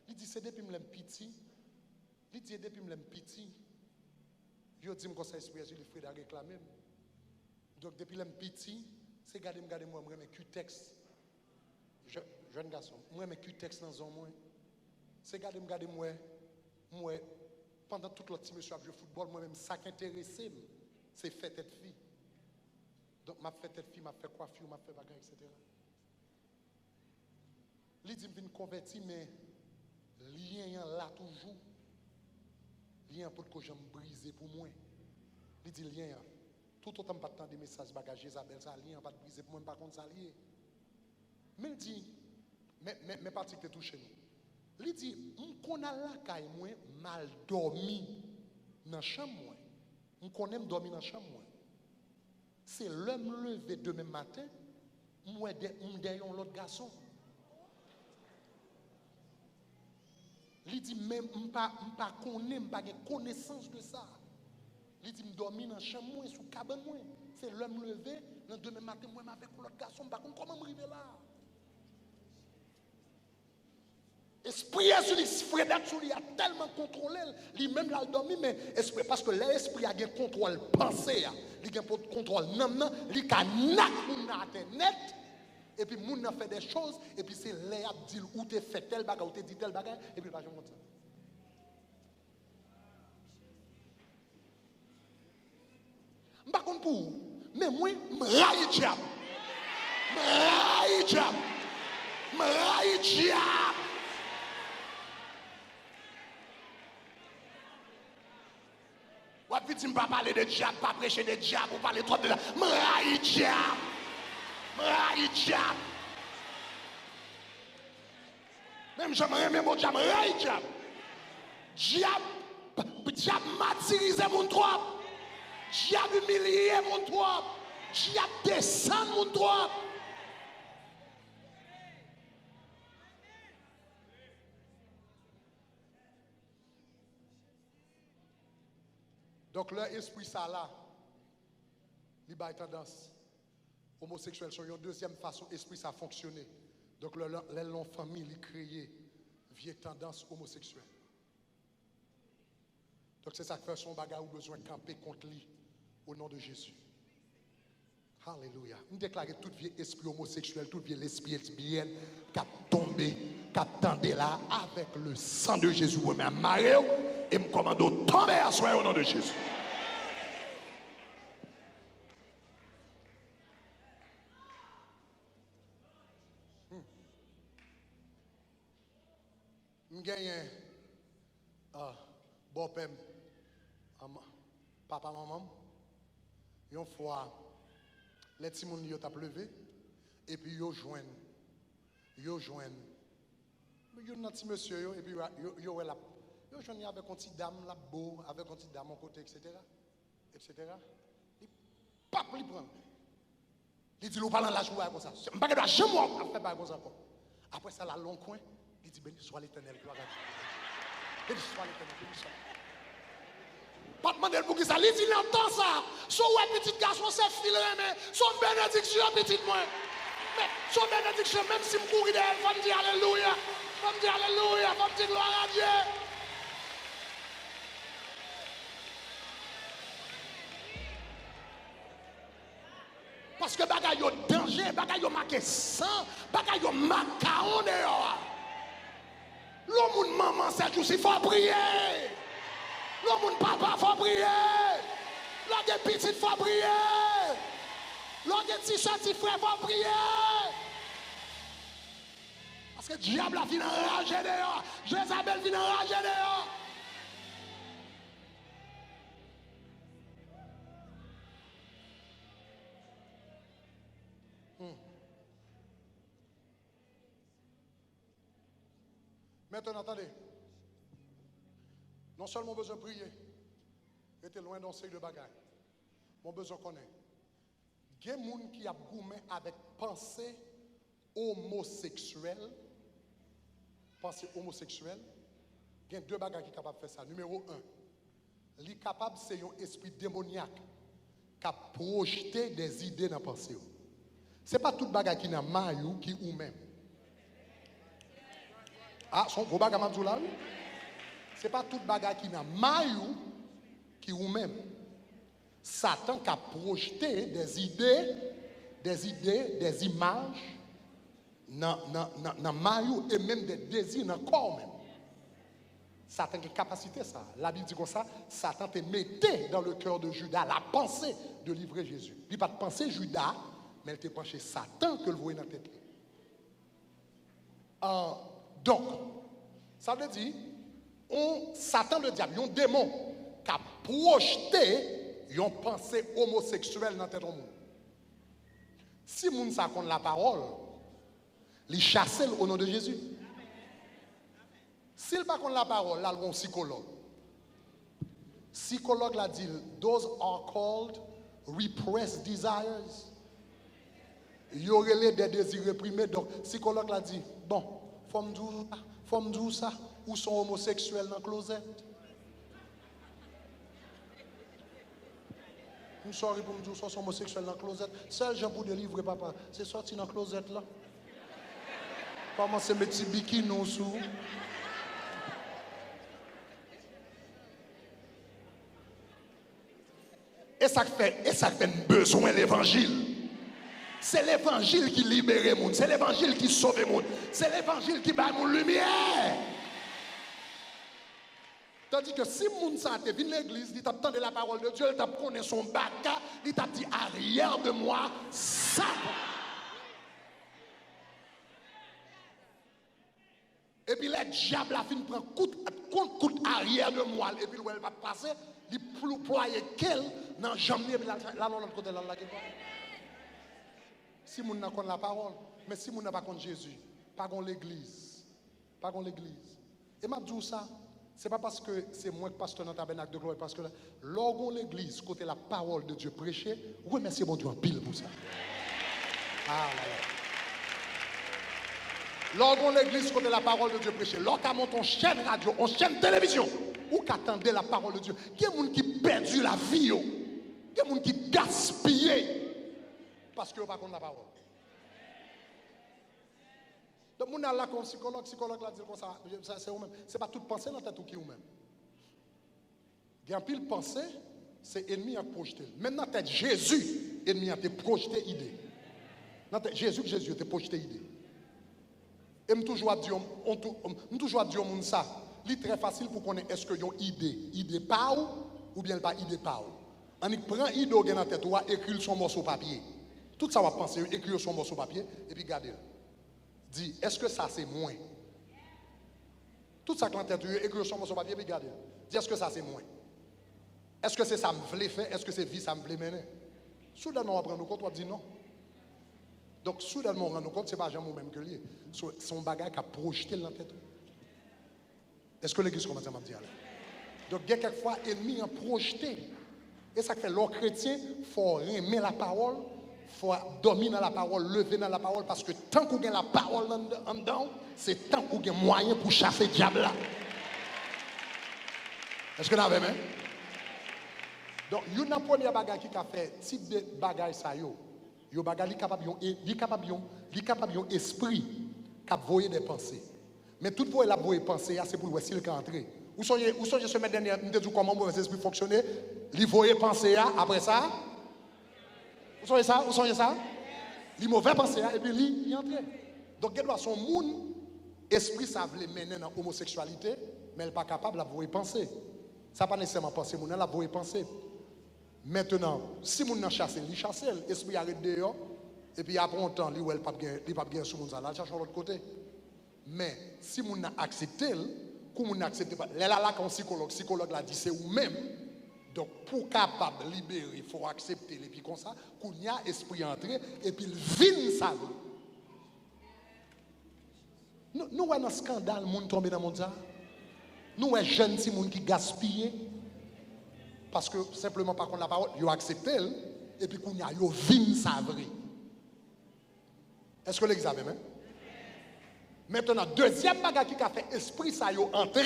Il dit c'est depuis l'empiti. Il dit depuis l'empiti. Je dis que c'est esprit Azuli Freda réclamé. Donc depuis l'empiti, c'est garder moi, je mets Q-texte. Jeune garçon, moi je mets Q-texte dans un mois. C'est garder moi, pendant toute l'autre monsieur a joué football, moi-même, ça qui intéresse, c'est faire tête fille. Donc, m'a fait tête fille, m'a fait coiffure, m'a fait bagarre, etc. Il dit que je converti, mais lien là toujours. Lien pour que j'aime briser pour moi. Il dit lien. Tout autant pas tant des messages bagages Isabelle, ça lien pas briser pour moi, par contre ça lié. Mais il dit, mais parti que tu touché nous. Il dit, on a la caille moi mal dormi dans la chambre moi. On connaît dormir dans la chambre moi. C'est l'homme levé demain matin, moi derrière l'autre garçon. Il dit même pas connaissance de ça. Il dit me dormir dans la chambre moi sous cabane moi. C'est l'homme levé dans demain matin moi avec l'autre garçon, pas comment m'arriver là. Esprit Azuli a tellement contrôlé, lui-même l'a dormi, mais esprit, parce que l'esprit a un contrôle pensée, il a un contrôle non, il a un net, et puis moun a fait des choses, et puis c'est là dit où tu fait tel bagage, où tu dit tel bagage, et puis il va jamais monter. Je ne sais pas pour mais moi, je raille diable. Je raille diable. Ou puis tu ne vas pas parler de diable, pas prêcher de diable, ou parler trop de diable. M'raille diable. M'raille diable. Même j'aimerais même mon diable, m'raille diable. Diable martyrisé mon trop. Diable humilié mon trop. Diable descend mon trop. Donc leur esprit ça là, il a tendance homosexuelle sur une deuxième façon esprit ça fonctionner. Donc leur famille il créé vieille tendance homosexuelle. Donc c'est ça que fait son bagage ou besoin de camper contre lui au nom de Jésus. Alléluia. Nous déclarons tout vieux esprit homosexuel, tout vieux l'esprit lesbienne qui a tombé, qui a tendu là avec le sang de Jésus. Vous me marrez et me commande de tomber à soi au nom de Jésus. Je gagne Bon, papa, maman, une fois, les petits gens ont levé, et puis ils joignent. Ils joignent. Ils ont un petit monsieur, et puis ils joignent avec une petite dame, là, beau, avec une petite dame à côté, etc. Etc. Et pap, il prend. Il dit, nous parlons la joie comme ça. Je ne vais pas jamais faire comme ça. Après ça, la long coin, il dit, béni soit l'Éternel, gloire à Dieu. Béni soit l'Éternel, béni soit. Pas demander pour qui ça. Il dit, il entend ça. Son ouais, petit garçon, c'est filé, mais son bénédiction, petit moi. Mais son bénédiction, même si je cours d'elle, il faut me dire Alléluia. Il faut me dire Alléluia. Il faut me dire gloire à Dieu. Parce que bagay yo danger, bagay yo marqué sang, bagay yo macaron dehors. L'homme maman, c'est tout, il faut prier. L'homme papa, il faut prier. L'homme petit, il faut prier. L'homme petit chat, il faut prier. Parce que le diable a fini enragé dehors. Jézabel vient enragé dehors. Maintenant, attendez. Non seulement besoin de prier, était loin d'enseigner de bagaille. Mon besoin connaît. Il y a des gens qui ont goûté avec pensée homosexuelle. Pensée homosexuelle. Il y a deux bagages qui sont capables de faire ça. Numéro un, il est capable, c'est un esprit démoniaque qui a projeté des idées dans la pensée. Ce n'est pas tout bagage qui n'a maillot qui ou même. Ah, son gros bagage m'a dit là, oui. Ce n'est pas tout bagage qui n'a maillot qui ou même. Satan qui a projeté des idées, des images dans maillot et même des désirs dans le corps même. Satan a une capacité ça. La Bible dit comme ça, Satan te mettait dans le cœur de Judas la pensée de livrer Jésus. Il n'a pas de pensée Judas, mais il te penché Satan que le voyait dans la tête. Donc, ça veut dire, Satan le diable, un démon qui a projeté une pensée homosexuelle dans la tête du monde. Si moun sa connaît la parole, il chasse au nom de Jésus. S'il pas connaît la parole, là, il y a un psychologue. Psychologue l'a dit, those are called repressed desires. Il y aurait des désirs réprimés. Donc, psychologue l'a dit, bon, faut me dire ça, ou sont homosexuels dans le closet. Je suis sorry pour me dire qu'ils sont homosexuels dans le closet. Seul gens pour délivrer papa, c'est sorti dans le closet là. Comment c'est mes petits bikinis sous. Et ça fait besoin de l'évangile. C'est l'évangile qui libère le monde. C'est l'évangile qui sauve le monde. C'est l'évangile qui bat la lumière. Tandis que si le monde s'est venu à l'église, il t'a entendu la parole de Dieu, il t'a connu son baka, il t'a dit arrière de moi, ça. Et puis le diable a fini prendre coup arrière de moi, et puis elle va passer, il ployer qu'elle dans jamais là l'autre côté là. Si moun n'a pas la parole, mais si moun n'a pas contre Jésus, pas contre l'église. Pas contre l'église. Et m'a dit ça, c'est pas parce que c'est moi qui pasteur dans le tabernacle de gloire, parce que lorsqu'on l'église, côté la parole de Dieu prêchée, remerciez mon Dieu en pile pour ça. Ah là là. Lorsqu'on l'église, côté la parole de Dieu prêchée, lorsqu'on monte en chaîne radio, en chaîne télévision, ou qu'attendait la parole de Dieu, il y a des gens qui perdu la vie, il y a des gens qui gaspillent. Parce que vous ne pas la parole. Donc, vous avez comme psychologue l'a dit comme ça, c'est vous-même. Ce n'est pas toute pensée dans la tête ou qui vous-même. Il y a un pile pensée, c'est ennemi à projeter. Même dans la tête Jésus, ennemi a projeté idée. Dans la tête Jésus a projeté idée. Et je toujours dire au monde ça. C'est très facile pour connaître est-ce que y a une idée pas ou bien pas idée pas. On prend idée dans la tête ou écrit son morceau papier. Tout ça va penser, écrire son morceau papier et puis garder. Dis, est-ce que ça c'est moi? Tout ça que l'entête, écrire sur mon papier, puis regardez. Dis, est-ce que ça c'est moi? Est-ce que c'est ça que je voulais faire? Est-ce que c'est vie ça me voulait mener? Soudainement, on va prendre compte, on va dire non. Donc, soudainement, on rend compte, ce n'est pas jamais même que lui. C'est son bagage qui a projeté dans la tête. Est-ce que l'église commence à me dire là? Donc, il y a quelquefois, l'ennemi a projeté. Et ça fait l'homme chrétien, il faut aimer la parole, il faut dormir dans la parole, lever dans la parole, parce que tant qu'on a la parole en dedans, c'est tant qu'on a moyen pour chasser le diable là. Est-ce que vous avez même? Donc, il y a une première bagage qui a fait type de bagage ça yo. Yo bagage li capable yon esprit qui voyer des pensées. Mais toute fois la voyer penser c'est pour le s'il est entré. Où sont je semaine dernière me dit comment mon esprit fonctionner, li voyer penser après ça. Où sont ça? Li mauvais penser et puis li entrer. Donc il doit son monde esprit ça veut mener dans homosexualité, mais elle pas capable la voyer penser. Ça pas nécessairement penser mon la voyer penser. Maintenant, si moun nan chasse, li chasse, l'esprit arrête dehors, et puis après un temps, li ou elle pas bien sous moun là, cherche de l'autre côté. Mais si moun nan accepte, kou moun n'accepte pas, là quand psychologue l'a dit c'est ou même. Donc pour capable libérer, il faut accepter et puis comme ça, qu'on y a esprit entré et puis il vine ça. Nous avons un scandale, moun tombe dans mon ça. Nous avons jeunes si moun qui gaspillent. Parce que simplement par contre la parole, ils ont accepté et puis ils ont vu ça vrai. Est-ce que l'examen hein? Maintenant, deuxième bagage qui a fait esprit ça yo entré,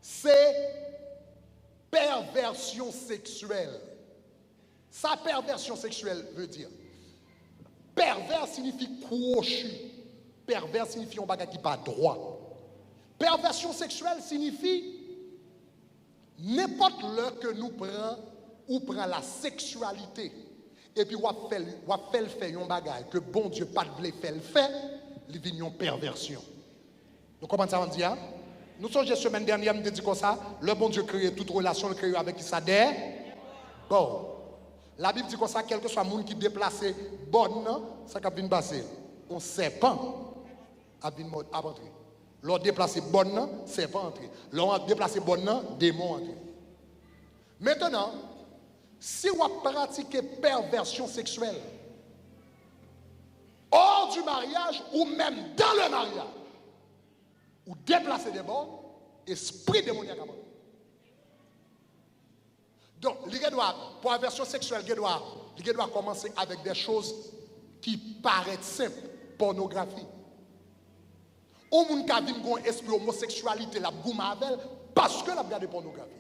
c'est perversion sexuelle. Ça perversion sexuelle veut dire pervers signifie crochu. Pervers signifie un bagage qui pas droit. Perversion sexuelle signifie n'importe l'heure que nous prenons ou prend la sexualité et puis on fait un bagage que bon Dieu pas de faire le fait, il vient une perversion. Vous comprenez ça on dit hein? Nous sommes la semaine dernière me dit comme ça, le bon Dieu crée toute relation, le crée avec qui ça dé. Bon. La Bible dit comme ça quel que soit monde qui déplace bonne, ça va venir passer. On serpent a venir entrer. L'on déplace bonne, serpent entrer. L'on déplace bonne, démon entrer. Maintenant, si vous pratiquez perversion sexuelle hors du mariage ou même dans le mariage, ou déplacer des bonnes, esprit démoniaque. Donc, pour la version sexuelle, il doit commencer avec des choses qui paraissent simples, pornographie. Au monde qui a un esprit homosexualité, la goût avec parce que la regarde pornographie.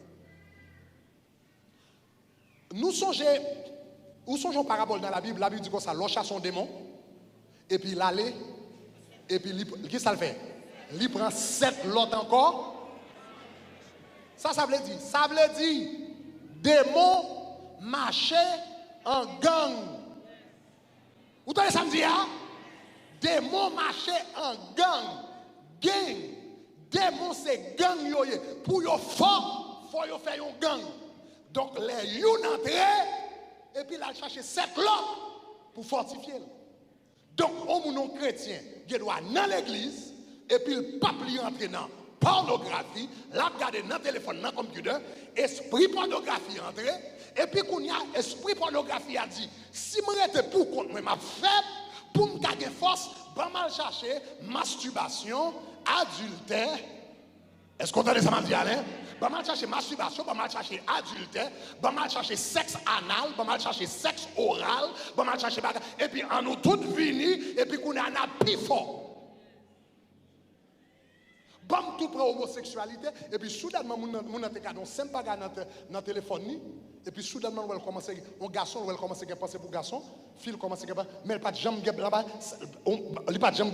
Nous songeons parabole dans la Bible dit comme ça, l'on chasse son démon, et puis l'aller, et puis qu'est-ce que ça le fait? Il prend 7 l'autre encore. Ça veut dire? Ça veut dire, démon marcher en gang. Vous entendez ça me dit, hein? Démon marcher en gang. Gang. Démon c'est gang yoye. Pour yo fort, faut yo faire un gang. Donc les yon entré et puis là chercher 7 l'autre pour fortifier. Donc on non chrétien, il doit dans l'église et puis le pape lui entrer dans pornographie, la regarder dans téléphone, dans computer, esprit pornographie entré et puis qu'on y a esprit pornographie a dit si moi rete pour contre moi m'a faible pour me gagner force, pas mal chercher masturbation, adultère. Est-ce qu'on entend ça m'a dit Alain? Pas mal chercher masturbation, pas mal chercher adultère, pas mal chercher sexe anal, pas mal chercher sexe oral, pas mal chercher bagarre et puis en nous toutes vini et puis qu'on a un plus fort. Bon tout pour homosexualité et puis soudainement mon a te cadon simple bagarre dans téléphone ni et puis soudainement on va commencer un garçon on va commencer à penser pour garçon, fille commencer à mais il pas de jambe là-bas, il pas de jambe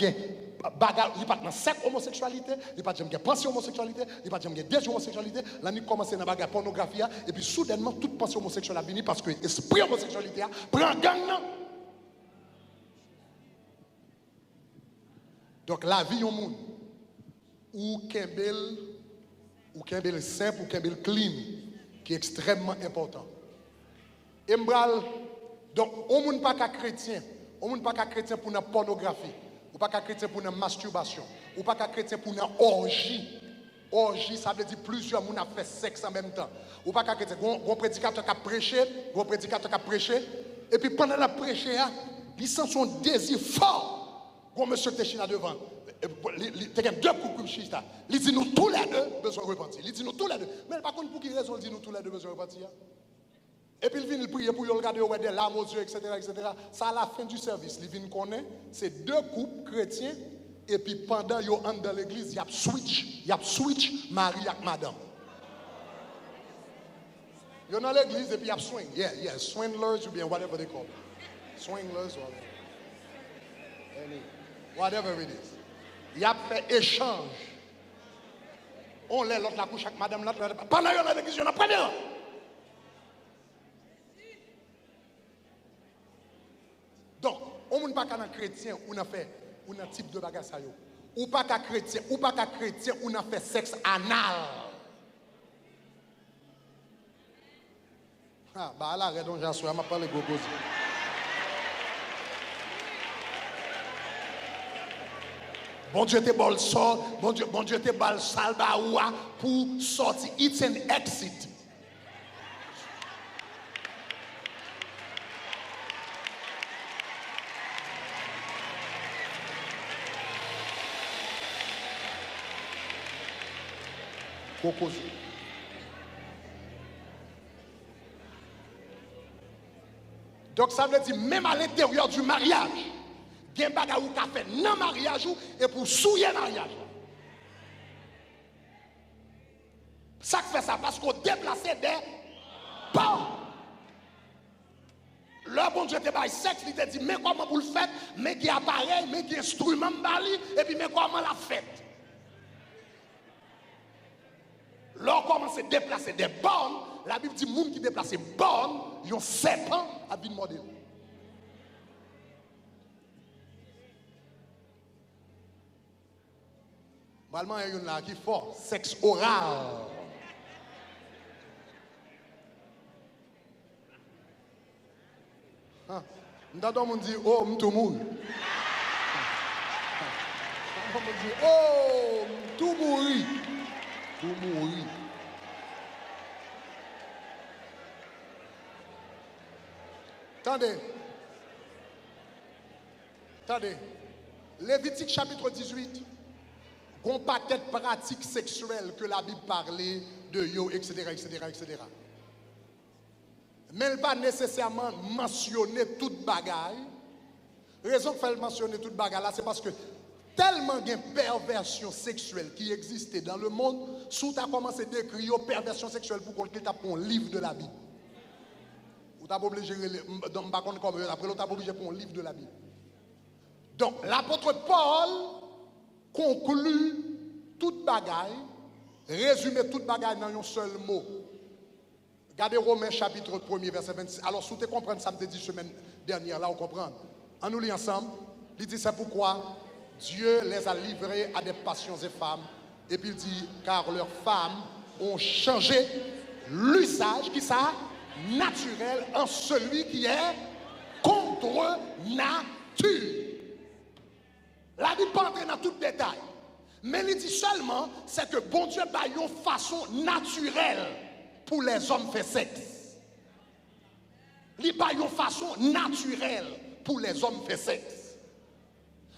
bagarre, il pas dans sec homosexualité, il pas de jambe penser homosexualité, il pas de jambe désir homosexualité, la nuit commencer dans bagarre pornographie et puis soudainement toute pensée homosexuelle a venir parce que esprit homosexualité prend gang non. Donc la vie au monde ou kembel simple ou kembel clean qui est extrêmement important. Donc on monde pas qu'à chrétien, on monde pas qu'à chrétien pour la pornographie. Ou pas qu'à chrétien pour une masturbation. Ou pas qu'à chrétien pour une orgie. Orgie, ça veut dire plusieurs personnes ont fait sexe en même temps. Ou pas qu'à chrétien. Un prédicateur qui a prêché, et puis pendant la prêché, il sent son désir fort. Quand monsieur Téchina devant, il y a deux coups comme chista. Il dit nous tous les deux besoin de repentir. Il dit nous tous les deux. Mais par contre, pour quelle raison il dit nous tous les deux besoin de repentir? Et puis il vient prier pour regarder des larmes aux yeux, etc., etc. Ça à la fin du service. Il vient connaître, c'est deux couples chrétiens. Et puis pendant qu'ils entrent dans l'église, il y a switch Marie avec madame. Ils sont dans l'église et puis il y a swing. Yeah, swindlers ou bien whatever they call it. Swindlers or whatever it is. Il y a fait échange. On l'a l'autre la couche avec madame l'autre. Pendant qu'ils sont dans l'église, il y en a pas bien. Donc, on ne peut pas qu'un chrétien ou n'a fait un type de bagage ça yo. Ou pas qu'un chrétien, ou n'a fait sexe anal. Ah, bah là, redon j'assois, m'a parlé gogos. Bon Dieu te bol sol, bon Dieu te bal salba oua pour sortir. It's an exit. Donc ça veut dire même à l'intérieur du mariage, il y a des choses qui fait dans le mariage et pour souiller le mariage. Ça fait ça parce qu'on déplace des bornes. Le bon Dieu te baille sexe, il te dit mais comment vous le faites, mais qui appareil, mais qui instrument et puis mais comment la faites. Lorsqu'on commence à déplacer des bornes, la Bible dit que les gens qui déplacent des bornes, ils ont 7 ans à vie de modèle. Normalement, il y a une là qui est fort, sexe oral. Nous on dit, oh, tout le monde. On dit, oh, tout mourir. Tout mourir. Attendez. Lévitique chapitre 18. Qu'on paquet de pratiques sexuelles que la Bible parlait de yo, etc., etc., etc. Mais elle ne va pas nécessairement mentionner toute bagaille. Raison que elle mentionner toute bagaille là, c'est parce que tellement de perversion sexuelle qui existait dans le monde, sous tu as commencé à décrire perversion sexuelle pour qu'on t'a pour un livre de la Bible. Ou tu as obligé après l'autre obligé pour un livre de la Bible. Donc l'apôtre Paul conclut toute bagaille, résume toute bagaille dans un seul mot. Regardez Romains chapitre 1er verset 26. Alors si vous comprenez ça me dit semaine dernière là on comprend. On nous lit ensemble. Il dit c'est pourquoi Dieu les a livrés à des passions et femmes. Et puis il dit, car leurs femmes ont changé l'usage qui ça naturel en celui qui est contre nature. La Bible pas entrer dans tout détail. Mais il dit seulement, c'est que bon Dieu a une façon naturelle pour les hommes faire sexe. Il a une façon naturelle pour les hommes faire sexe.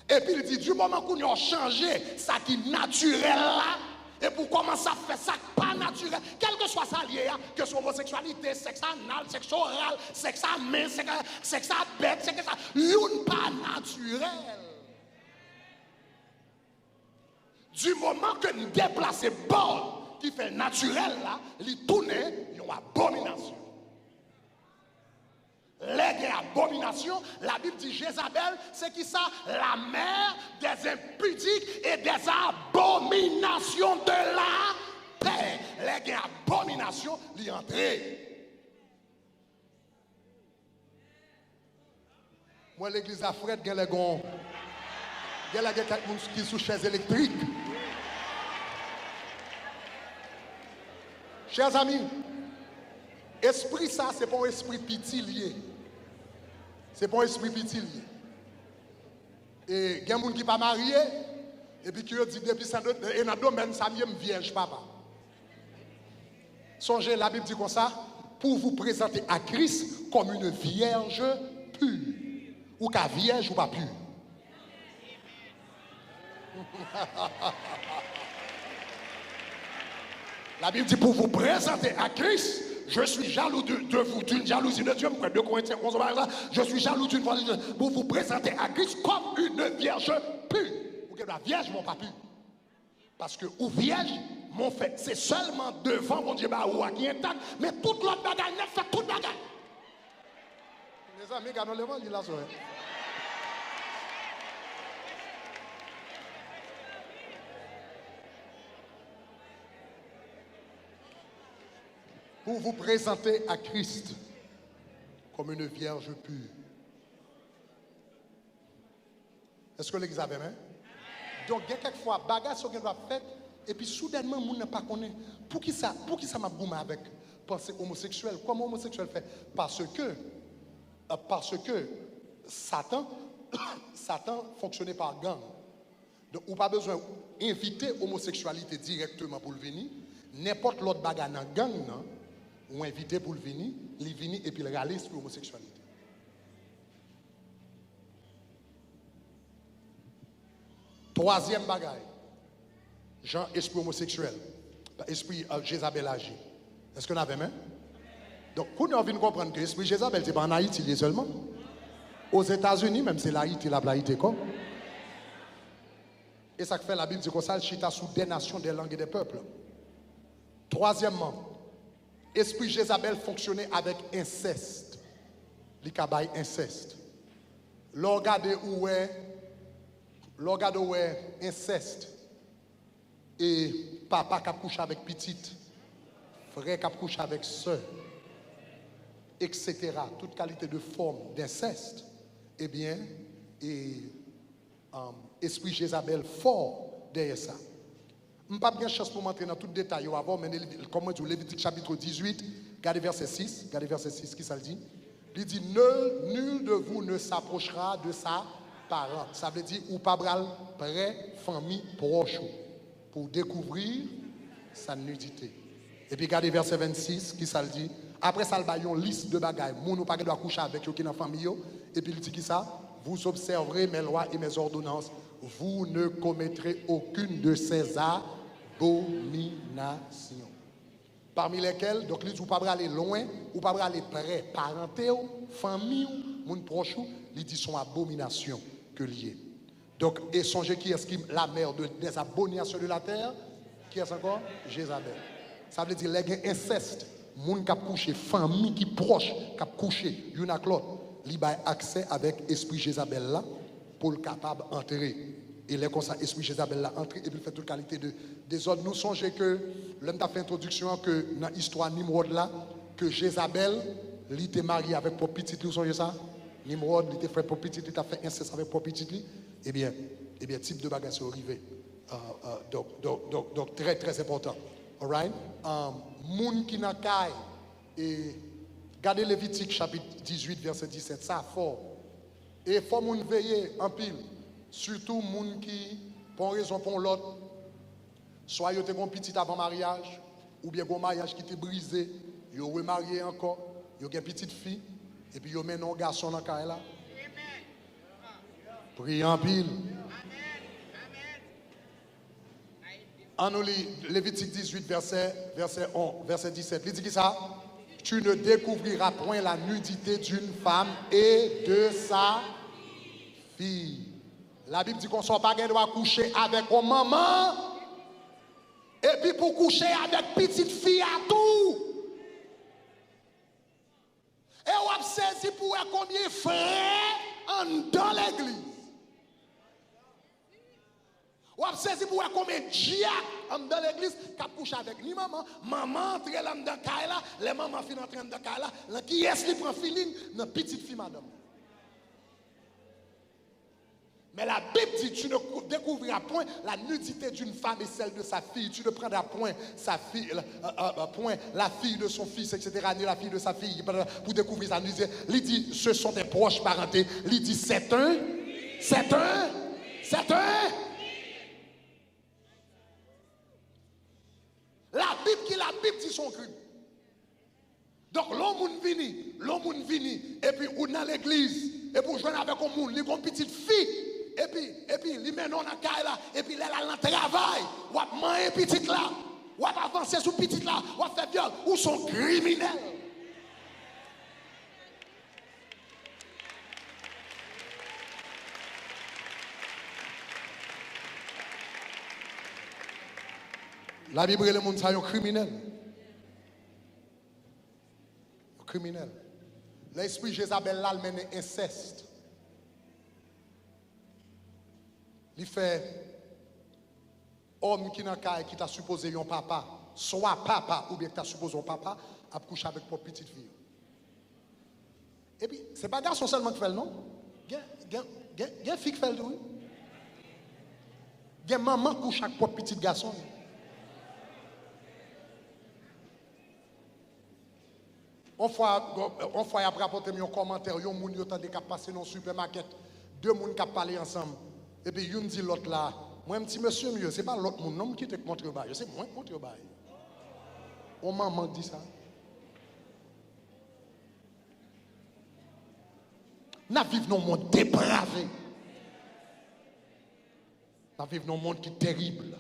Et puis il dit, du moment qu'on a changé ça qui est naturel là, et pour commencer à faire ça pas naturel, quel que soit ça lié, que ce soit homosexualité, sexe anal, sexe oral, sexe à main, sexe à bête, sexe ça, l'une pas naturel. Du moment que nous déplaçons bon qui fait naturel là, il tourne une abomination. Les abominations, la Bible dit Jézabel, c'est qui ça? La mère des impudiques et des abominations de la paix. Les abominations, l'y entrer. Moi, l'église à Fred, il y a quelqu'un qui est sous chaise électrique. Chers amis, esprit ça, c'est pas un esprit petit lié. C'est pas un esprit petit lié. Et il y a des gens qui ne sont pas mariés, et puis qui ont dit depuis ça, et dans le domaine, ça me vierge, papa. Songez, la Bible dit comme ça, pour vous présenter à Christ comme une vierge pure. Ou qu'à vierge ou pas pure. La Bible dit pour vous présenter à Christ, je suis jaloux de vous, d'une jalousie de Dieu. 2 Corinthiens 11, je suis jaloux d'une fois pour vous présenter à Christ comme une vierge pure. Ou que la vierge, mon pas pure. Parce que ou vierge, mon fait, c'est seulement devant mon Dieu ou à qui est intact, mais toute l'autre bagaille, n'est fait toute bagaille. Les amis, regardons le monde, il a soeur. Pour vous présenter à Christ comme une vierge pure. Est-ce que l'église a bien? Donc, il y a quelquefois, bagages sont faites, et puis soudainement, on n'a pas connu. Pour qui ça m'a boumé avec pensée homosexuelle? Comment homosexuel fait? Parce que Satan fonctionnait par gang. Donc, on n'a pas besoin d'inviter l'homosexualité directement pour le venir. N'importe l'autre bagage dans gang, non? Ou invité pour le venir, et puis le râler sur l'homosexualité. Troisième bagaille, Jean, esprit homosexuel, esprit Jézabel agi. Est-ce qu'on avait même? Donc, pour nous, on vient comprendre que l'esprit Jézabel, c'est pas en Haïti il est seulement. Aux États-Unis, même c'est l'Haïti, la Haïti comme. Et ça fait la Bible dit comme ça, chita sous des nations, des langues et des peuples. Troisièmement, esprit Jézabel fonctionnait avec inceste. L'ikabaï inceste. L'orgade où est inceste. Et papa qui a couché avec petite, frère qui a couché avec soeur, etc. Toute qualité de forme d'inceste. Eh bien, esprit Jézabel fort derrière ça. Je n'ai pas bien chance pour m'entrer dans tout le détail avant, mais comme je dis, Lévitique chapitre 18, regardez verset 6, qui ça le dit? Il dit, nul de vous ne s'approchera de sa parente. Ça veut dire, ou pas bral près, famille proche, pour découvrir sa nudité. Et puis regardez verset 26, qui ça le dit? Après ça, il y a une liste de bagailles. Moun ou pas doit coucher avec qui dans la famille. Et puis il dit qui ça? Vous observerez mes lois et mes ordonnances. Vous ne commettrez aucune de ces abominations. Parmi lesquelles, donc, vous ne pouvez pas aller loin, ou pas aller près, parenté, famille, moun proche, ils disent sont abominations que liées. Donc, et songez qui est la mère des abominations de la terre? Qui est encore? Jézabel. Ça veut dire les inceste, moun qui a couché, famille qui proche, qui a couché, y'en a l'autre, il a accès avec esprit Jézabel là pour le capable d'entrer. Et là, comme ça, esprit Jézabel là entré et puis fait toute qualité de désordre. Nous songez que l'homme a fait introduction que dans l'histoire Nimrod là, que Jézabel, il était marié avec pour petite, vous songez ça? Nimrod, il était fait pour petite, il a fait inceste avec pour petite. Eh bien, type de bagage est arrivé. Donc, très, très important. All right? Moun qui n'a qu'à et regardez Lévitique chapitre 18, verset 17, ça fort. Et il faut moun veiller en pile. Surtout moun qui, pour une raison pour l'autre, soit ils ont un petit avant mariage, ou bien un mariage qui était brisé, ils ont remarié encore, ils ont une petite fille, et puis ils ont mis un garçon dans le cas là. Priez en pile. En nous lit Lévitique 18, verset 17. Il dit qui ça? Tu ne découvriras point la nudité d'une femme et de sa fille. La Bible dit qu'on ne pas doit coucher avec une maman et puis pour coucher avec petite fille à tout. Et on a saisi pour combien de frères dans l'église. On a saisi pour combien de diacres dans l'église qui a couché avec ni maman. Maman entre là dans Kaila, les mamans finissent entrer dans Kaila. Qui est-ce qui prend feeling dans petite fille madame? Mais la Bible dit tu ne découvriras point la nudité d'une femme et celle de sa fille. Tu ne prendras point sa fille, point la fille de son fils, etc. Ni la fille de sa fille pour découvrir sa nudité. Il dit ce sont des proches parentés. Il dit c'est un C'est un. La Bible dit son crime. Donc l'homme vini, et puis ou dans l'église, et puis jouer avec un monde, il a une petite fille, et puis il met dans la caille là, et puis il a le travail, ou a manger petite là, ou a avancer sur petite là, ou a faire viol, ou sont criminels. La Bible, le monde, c'est un criminel. Criminel. L'esprit Jézabel là, mène inceste. Il fait homme qui n'a qu'à qui t'a supposé un papa, soit papa ou bien que t'a supposé un papa, a couché avec pour petite fille. Et puis, c'est pas garçon seulement qui fait le nom. Il y a une fille qui fait le nom. Il y a maman qui couche avec pour petit garçon. On fois après apporter un commentaire, yon moun yo tande k'ap passer dans supermarket, deux moun k'ap parler ensemble. Et puis yon dit l'autre là, moi petit monsieur mieux, c'est pas l'autre moun non qui te montre ba, c'est moi qui montre ba. On maman dit ça. N'a vivre dans un monde dépravé. N'a vivre dans un monde qui est terrible.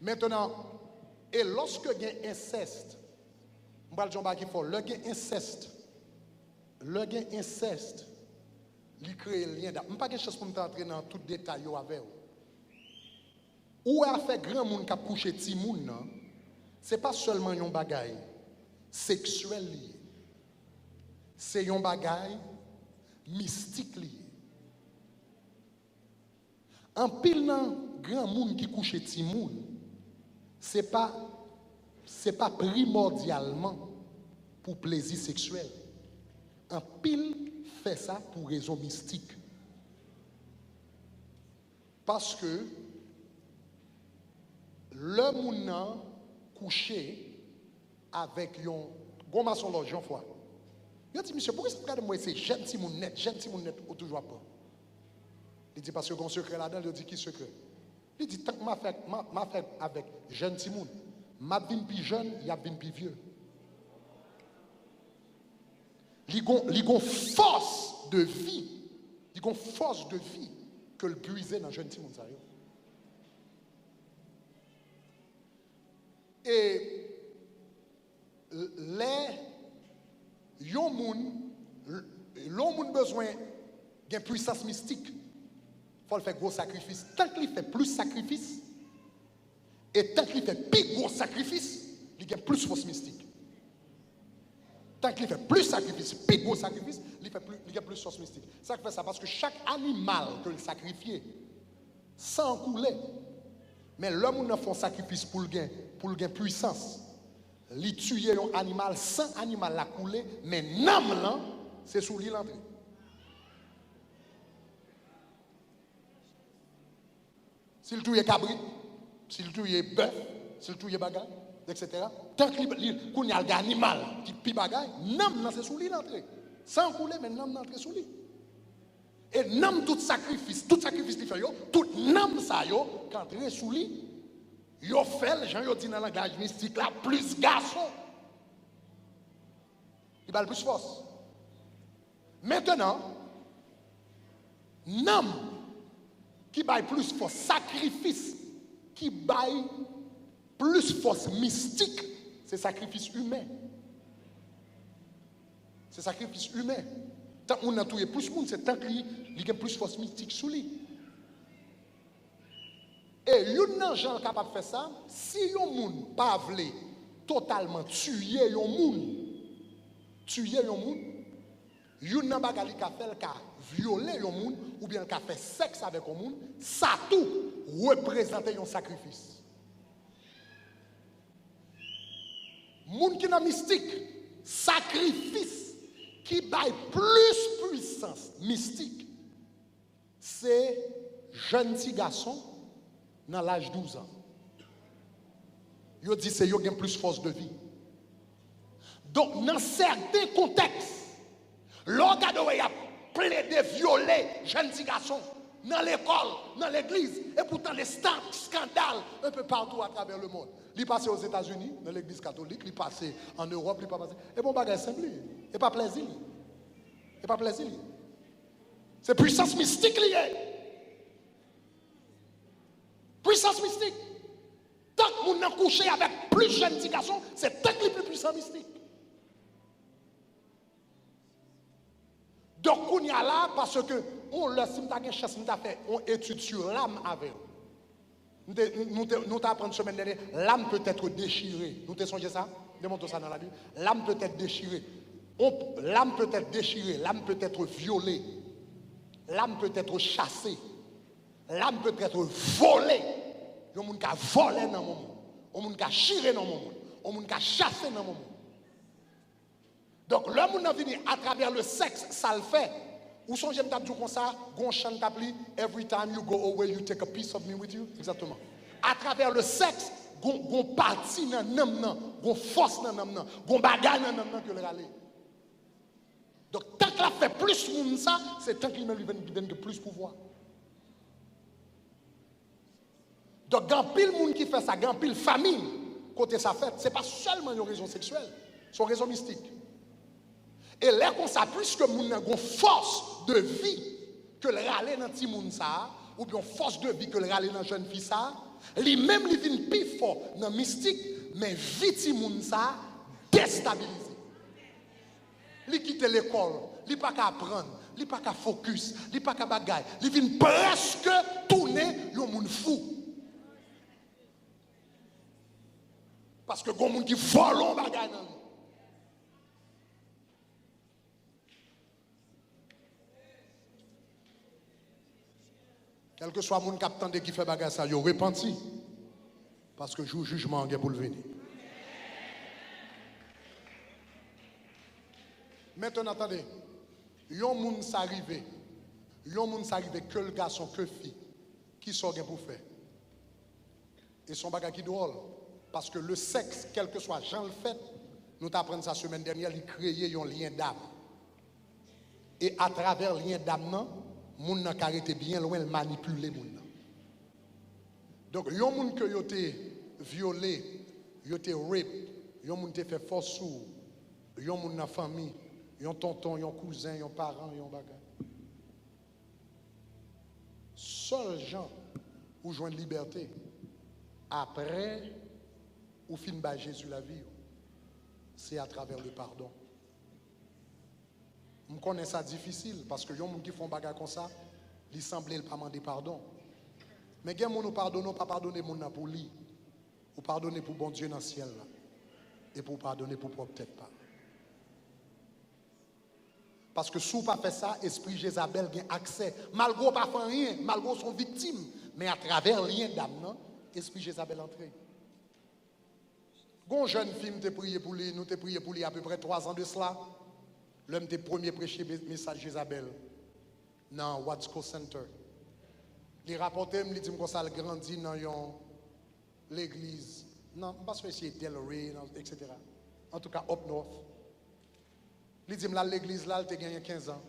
Maintenant, et lorsque il y a inceste, je vais dire qu'il faut, le gain inceste, il crée un lien. Je ne pas quelque chose pour m'entrer dans tout détail avec vous. Ou a fait grand monde qui a couché petit monde, ce n'est pas seulement un bagage sexuel lié. C'est un bagage mystique lié. En pile grand monde qui couche petit monde, c'est pas primordialement pour plaisir sexuel. En pile fait ça pour raison mystique. Parce que le monde couché avec un bon maçon l'argent fois. Il dit monsieur, pourquoi ça regarde moi c'est gentil mon net ou toujours pas. Il dit parce que un secret là-dedans, il dit qui secret. Il dit tant que m'a fait avec gentil monde, m'a vinn plus jeune, il a vinn plus vieux. Il a force de vie, que le puiser dans gentil monde ça. Et l'homme besoin d'une puissance mystique. Il faut faire gros sacrifice. Tant qu'il fait plus sacrifice, et tant qu'il fait plus gros sacrifice, il y a plus force mystique. Tant qu'il fait plus sacrifice, plus gros sacrifice, il y a plus force mystique. Ça fait ça parce que chaque animal que il sacrifie, sans couler, mais l'homme ne fait un sacrifice pour le gain puissance. Il tue un animal sans animal la couler, mais n'âme là, c'est sous l'île entrée. S'il tue cabrit, s'il tue bœuf, s'il tue bagay, etc. Tant qu'il y a un animal qui pi bagay, n'âme là c'est sous l'île entrée. Sans couler, mais n'âme là entrée sous l'île. Et n'âme tout sacrifice qu'il fait, tout n'âme ça yo, quand il est sous l'île, yo fait, les gens yo dit dans le langage mystique là, plus garçon. Il va le plus force. Maintenant, n'âme qui baille plus force, sacrifice qui baille plus force mystique, c'est sacrifice humain. C'est sacrifice humain. Tant qu'on a tué plus de monde, c'est tant qu'il y a plus force mystique sous lui. Et yon gens capable de faire ça, si yon moun pas vle totalement tuer yon moun, yon nan bagali ka fait ka violer yon moun ou bien ka fait sexe avec yon moun, ça tout représente un sacrifice. Moun qui nan mystique, sacrifice qui baille plus puissance mystique, c'est jeune petit garçon dans l'âge de 12 ans. Yo dit c'est yo gen plus force de vie. Donc dans certains contextes, l'organe y a plaider, violer jeunes petits garçons dans l'école, dans l'église. Et pourtant, les scandales un peu partout à travers le monde. Il est passé aux États-Unis, dans l'église catholique, il est passé en Europe, il est passé. Et bon, bagage simple, et pas plaisir. Et pas plaisir. C'est puissance mystique liée. Puissance mystique. Tant que nous couché avec plus jeunes petits garçons, c'est tant que les plus puissants mystique. Donc, on y a là parce que on le si nous chance nous fait on étude sur l'âme avec nous t'apprendre semaine dernière l'âme peut être déchirée. Nous te songez ça? Démontre ça dans la Bible. L'âme peut être déchirée. L'âme peut être déchirée, l'âme peut être violée. L'âme peut être chassée. L'âme peut être volée. Il y a des gens qui ont volé dans mon monde. Il y a des gens qui ont chiré dans mon monde. Il y a des gens qui ont chassé dans mon monde. Donc, l'homme qui vient à travers le sexe, ça le fait. Ou son j'aime dire comme ça, gon chante t'appli, every time you go away, you take a piece of me with you. Exactement. À travers le sexe, gon parti dans nam nan, gon force dans nam nan, gon bagay dans nam nan que le râler. Donc, tant que la fait plus moun ça, c'est tant qu'il lui donne de plus pouvoir. Donc, quand pile monde qui fait ça, quand pile famille, côté ça fait, c'est pas seulement une raison sexuelle, c'est une raison mystique. Et là, qu'on ça, puisque moun a une force de vie que le râler dans petit moun ça, ou bien force de vie que le râler dans jeune fille ça, lui-même, il vient plus fort dans mystique, mais vite moun ça, déstabilisé. Il quitte l'école, il pas qu'à apprendre, il pas qu'à focus, il pas qu'à bagaille, il vient presque tourner le monde fou. Parce que gon moun qui vole on bagaille dans lui. Quel que soit mon capitaine qui fait bagaille ça, yo repenti. Parce que jour jugement est pour le venir. Maintenant, attendez. Yon moun s'arrive. Yon moun s'arrive que le garçon, que fille. Qui sort pour faire. Et son bagage qui drôle. Parce que le sexe, quel que soit Jean le fait, nous t'apprenons ça semaine dernière, il crée un lien d'âme. Et à travers le lien d'âme, moun nan karete bien loin le manipuler moun nan. Donc yon moun que yo te violé, yo te rape, yon moun te fait force sou, yon moun nan famille, yon tonton, yon cousin, yon parent, yon bagay. Seul gens ou joindre liberté après ou fin ba Jésus la vie, c'est à travers le pardon. Je connais ça difficile parce que les gens qui font bagarre comme ça, ils semblent pas demander pardon. Mais les gens qui pardonnent, pas pardonner pour lui, ou pardonner pour bon Dieu dans le ciel, là, et pour pardonner pour propre tête pas. Parce que si vous pas fait ça, esprit Jézabel a accès. Malgré pas fait rien, malgré son victime, mais à travers le lien d'âme, esprit Jézabel entré. Gon jeune fille te prié pour lui, nous te prié pour lui à peu près 3 ans de cela. L'homme des premiers prêché message Jézabel dans Watsco Center. Il rapportait, il dit que ça a grandi dans l'église. Non, pas que c'est Delray, etc. En tout cas, up north. Il dit que l'église là, elle a gagné 15 ans.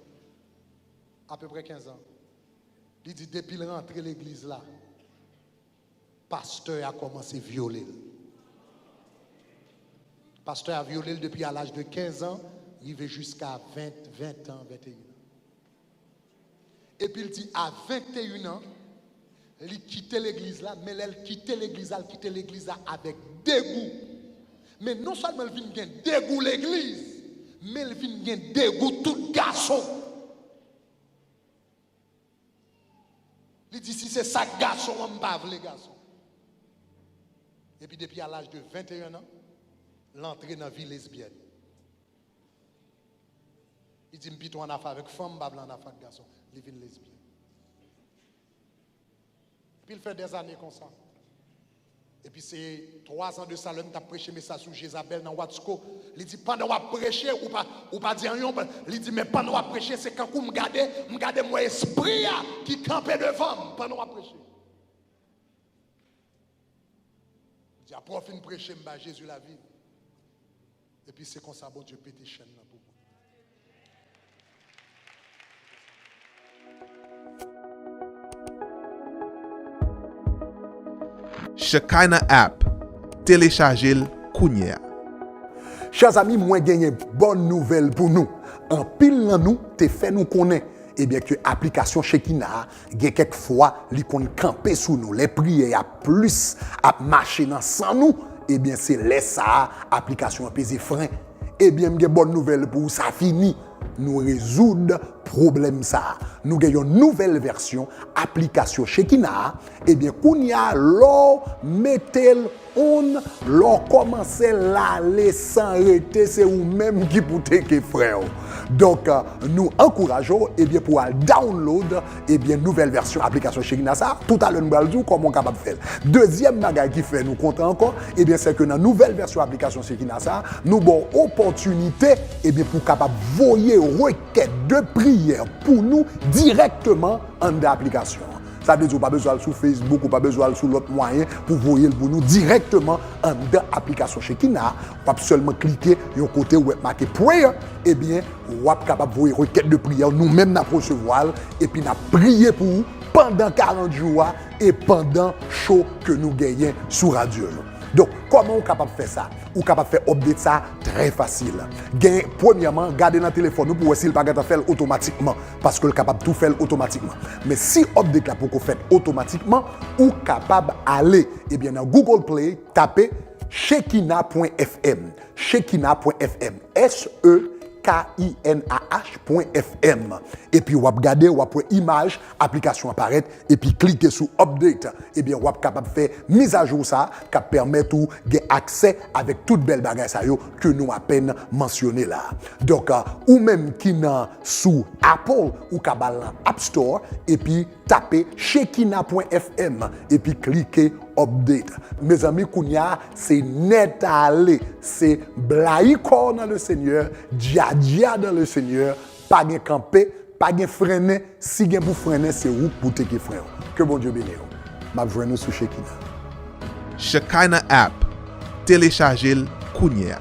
À peu près 15 ans. Il dit depuis qu'il est rentré l'église là, pasteur a commencé à violer. Pasteur a violé depuis à l'âge de 15 ans. Arrivé jusqu'à 20 ans, 21 ans. Et puis il dit, à 21 ans, il quittait l'église là, mais elle quittait l'église là avec dégoût. Mais non seulement il vient bien dégoût l'église, mais il vient bien dégoût tout garçon. Il dit, si c'est ça garçon, on ne pas les garçons. Et puis depuis à l'âge de 21 ans, l'entrée dans la vie lesbienne. Il dit, je en affaire avec femme, je en affaire avec garçon. Il vient lesbien. Puis il fait des années comme ça. Et puis c'est 3 ans de ça, l'homme t'a prêché message sur Jézabel dans Watsco. Il dit, pendant qu'on prêcher, ou pas dire rien, il dit, mais pendant qu'on prêcher, c'est quand vous me gardez mon esprit qui campait devant pendant qu'on prêcher. Il dit, après fin prêcher, Jésus la vie. Et puis c'est comme ça, bon Dieu pète chaîne là pour moi. Shekinah app. Téléchargez-le kounya. Chers amis, moi gagné bonne nouvelle pour nous. En pile dans nous, te fait nous connaître. Eh bien que l'application Shekinah, quelquefois, li kon camper sous nous. Les prières a plus à marcher dans sans nous. Eh bien c'est laisse ça application peser frein. Eh bien j'ai bonne nouvelle pour ça fini. Nous résoudre problème ça. Nous avons une nouvelle version application Shekinah. Eh bien kounya l'on mettez on l'on commence là les sans arrêter c'est ou même qui pour que frère. Donc nous encourageons eh bien pour download eh bien nouvelle version application Shekinah ça tout à l'heure nous allons dire comment capable faire. Deuxième bagage qui fait nous content encore eh bien c'est que dans nouvelle version application Shekinah ça nous bon opportunité eh bien pour capable voyer requête de prière pour nous directement en l'application. Ça veut dire qu'on n'a pas besoin sur Facebook, ou pas besoin sur l'autre moyen pour voir pour nous directement en l'application Shekinah. On peut seulement cliquer sur le côté où est marqué prayer. Eh bien, on est capable de voir requête de prière. Nous-mêmes, nous recevoir et puis nous prier pour vous pendant 40 jours et pendant show que nous gagnons sur radio. Donc, comment on est capable de faire ça? On est capable de faire update ça très facile. Premièrement, gardez dans le téléphone pour essayer de ne pas faire automatiquement parce que est capable de tout faire automatiquement. Mais si update là pour qu'on fasse automatiquement, on est capable d'aller dans Google Play, taper shekinah.fm. Shekinah.fm. SEKINAH.fm. Et puis, vous regardez, vous avez image, application apparaît, et puis cliquez sur Update. Et bien, vous êtes capable de faire mise à jour ça, qui permet de gagner accès avec toute belle bagage que nous à peine mentionné là. Donc, ou même qui n'a sous Apple ou capable App Store, et puis tapez shekinah.fm, et puis cliquez Update. Mes amis, Kounia, c'est net à aller. C'est blaïkor dans le Seigneur, dia dans le Seigneur, pas de camper, pas de freiner. Si vous pour freiner, c'est vous pour te freiner. Que bon Dieu bénisse. Je vais vous sur Shekinah. Shekinah app. Téléchargez-le kounya.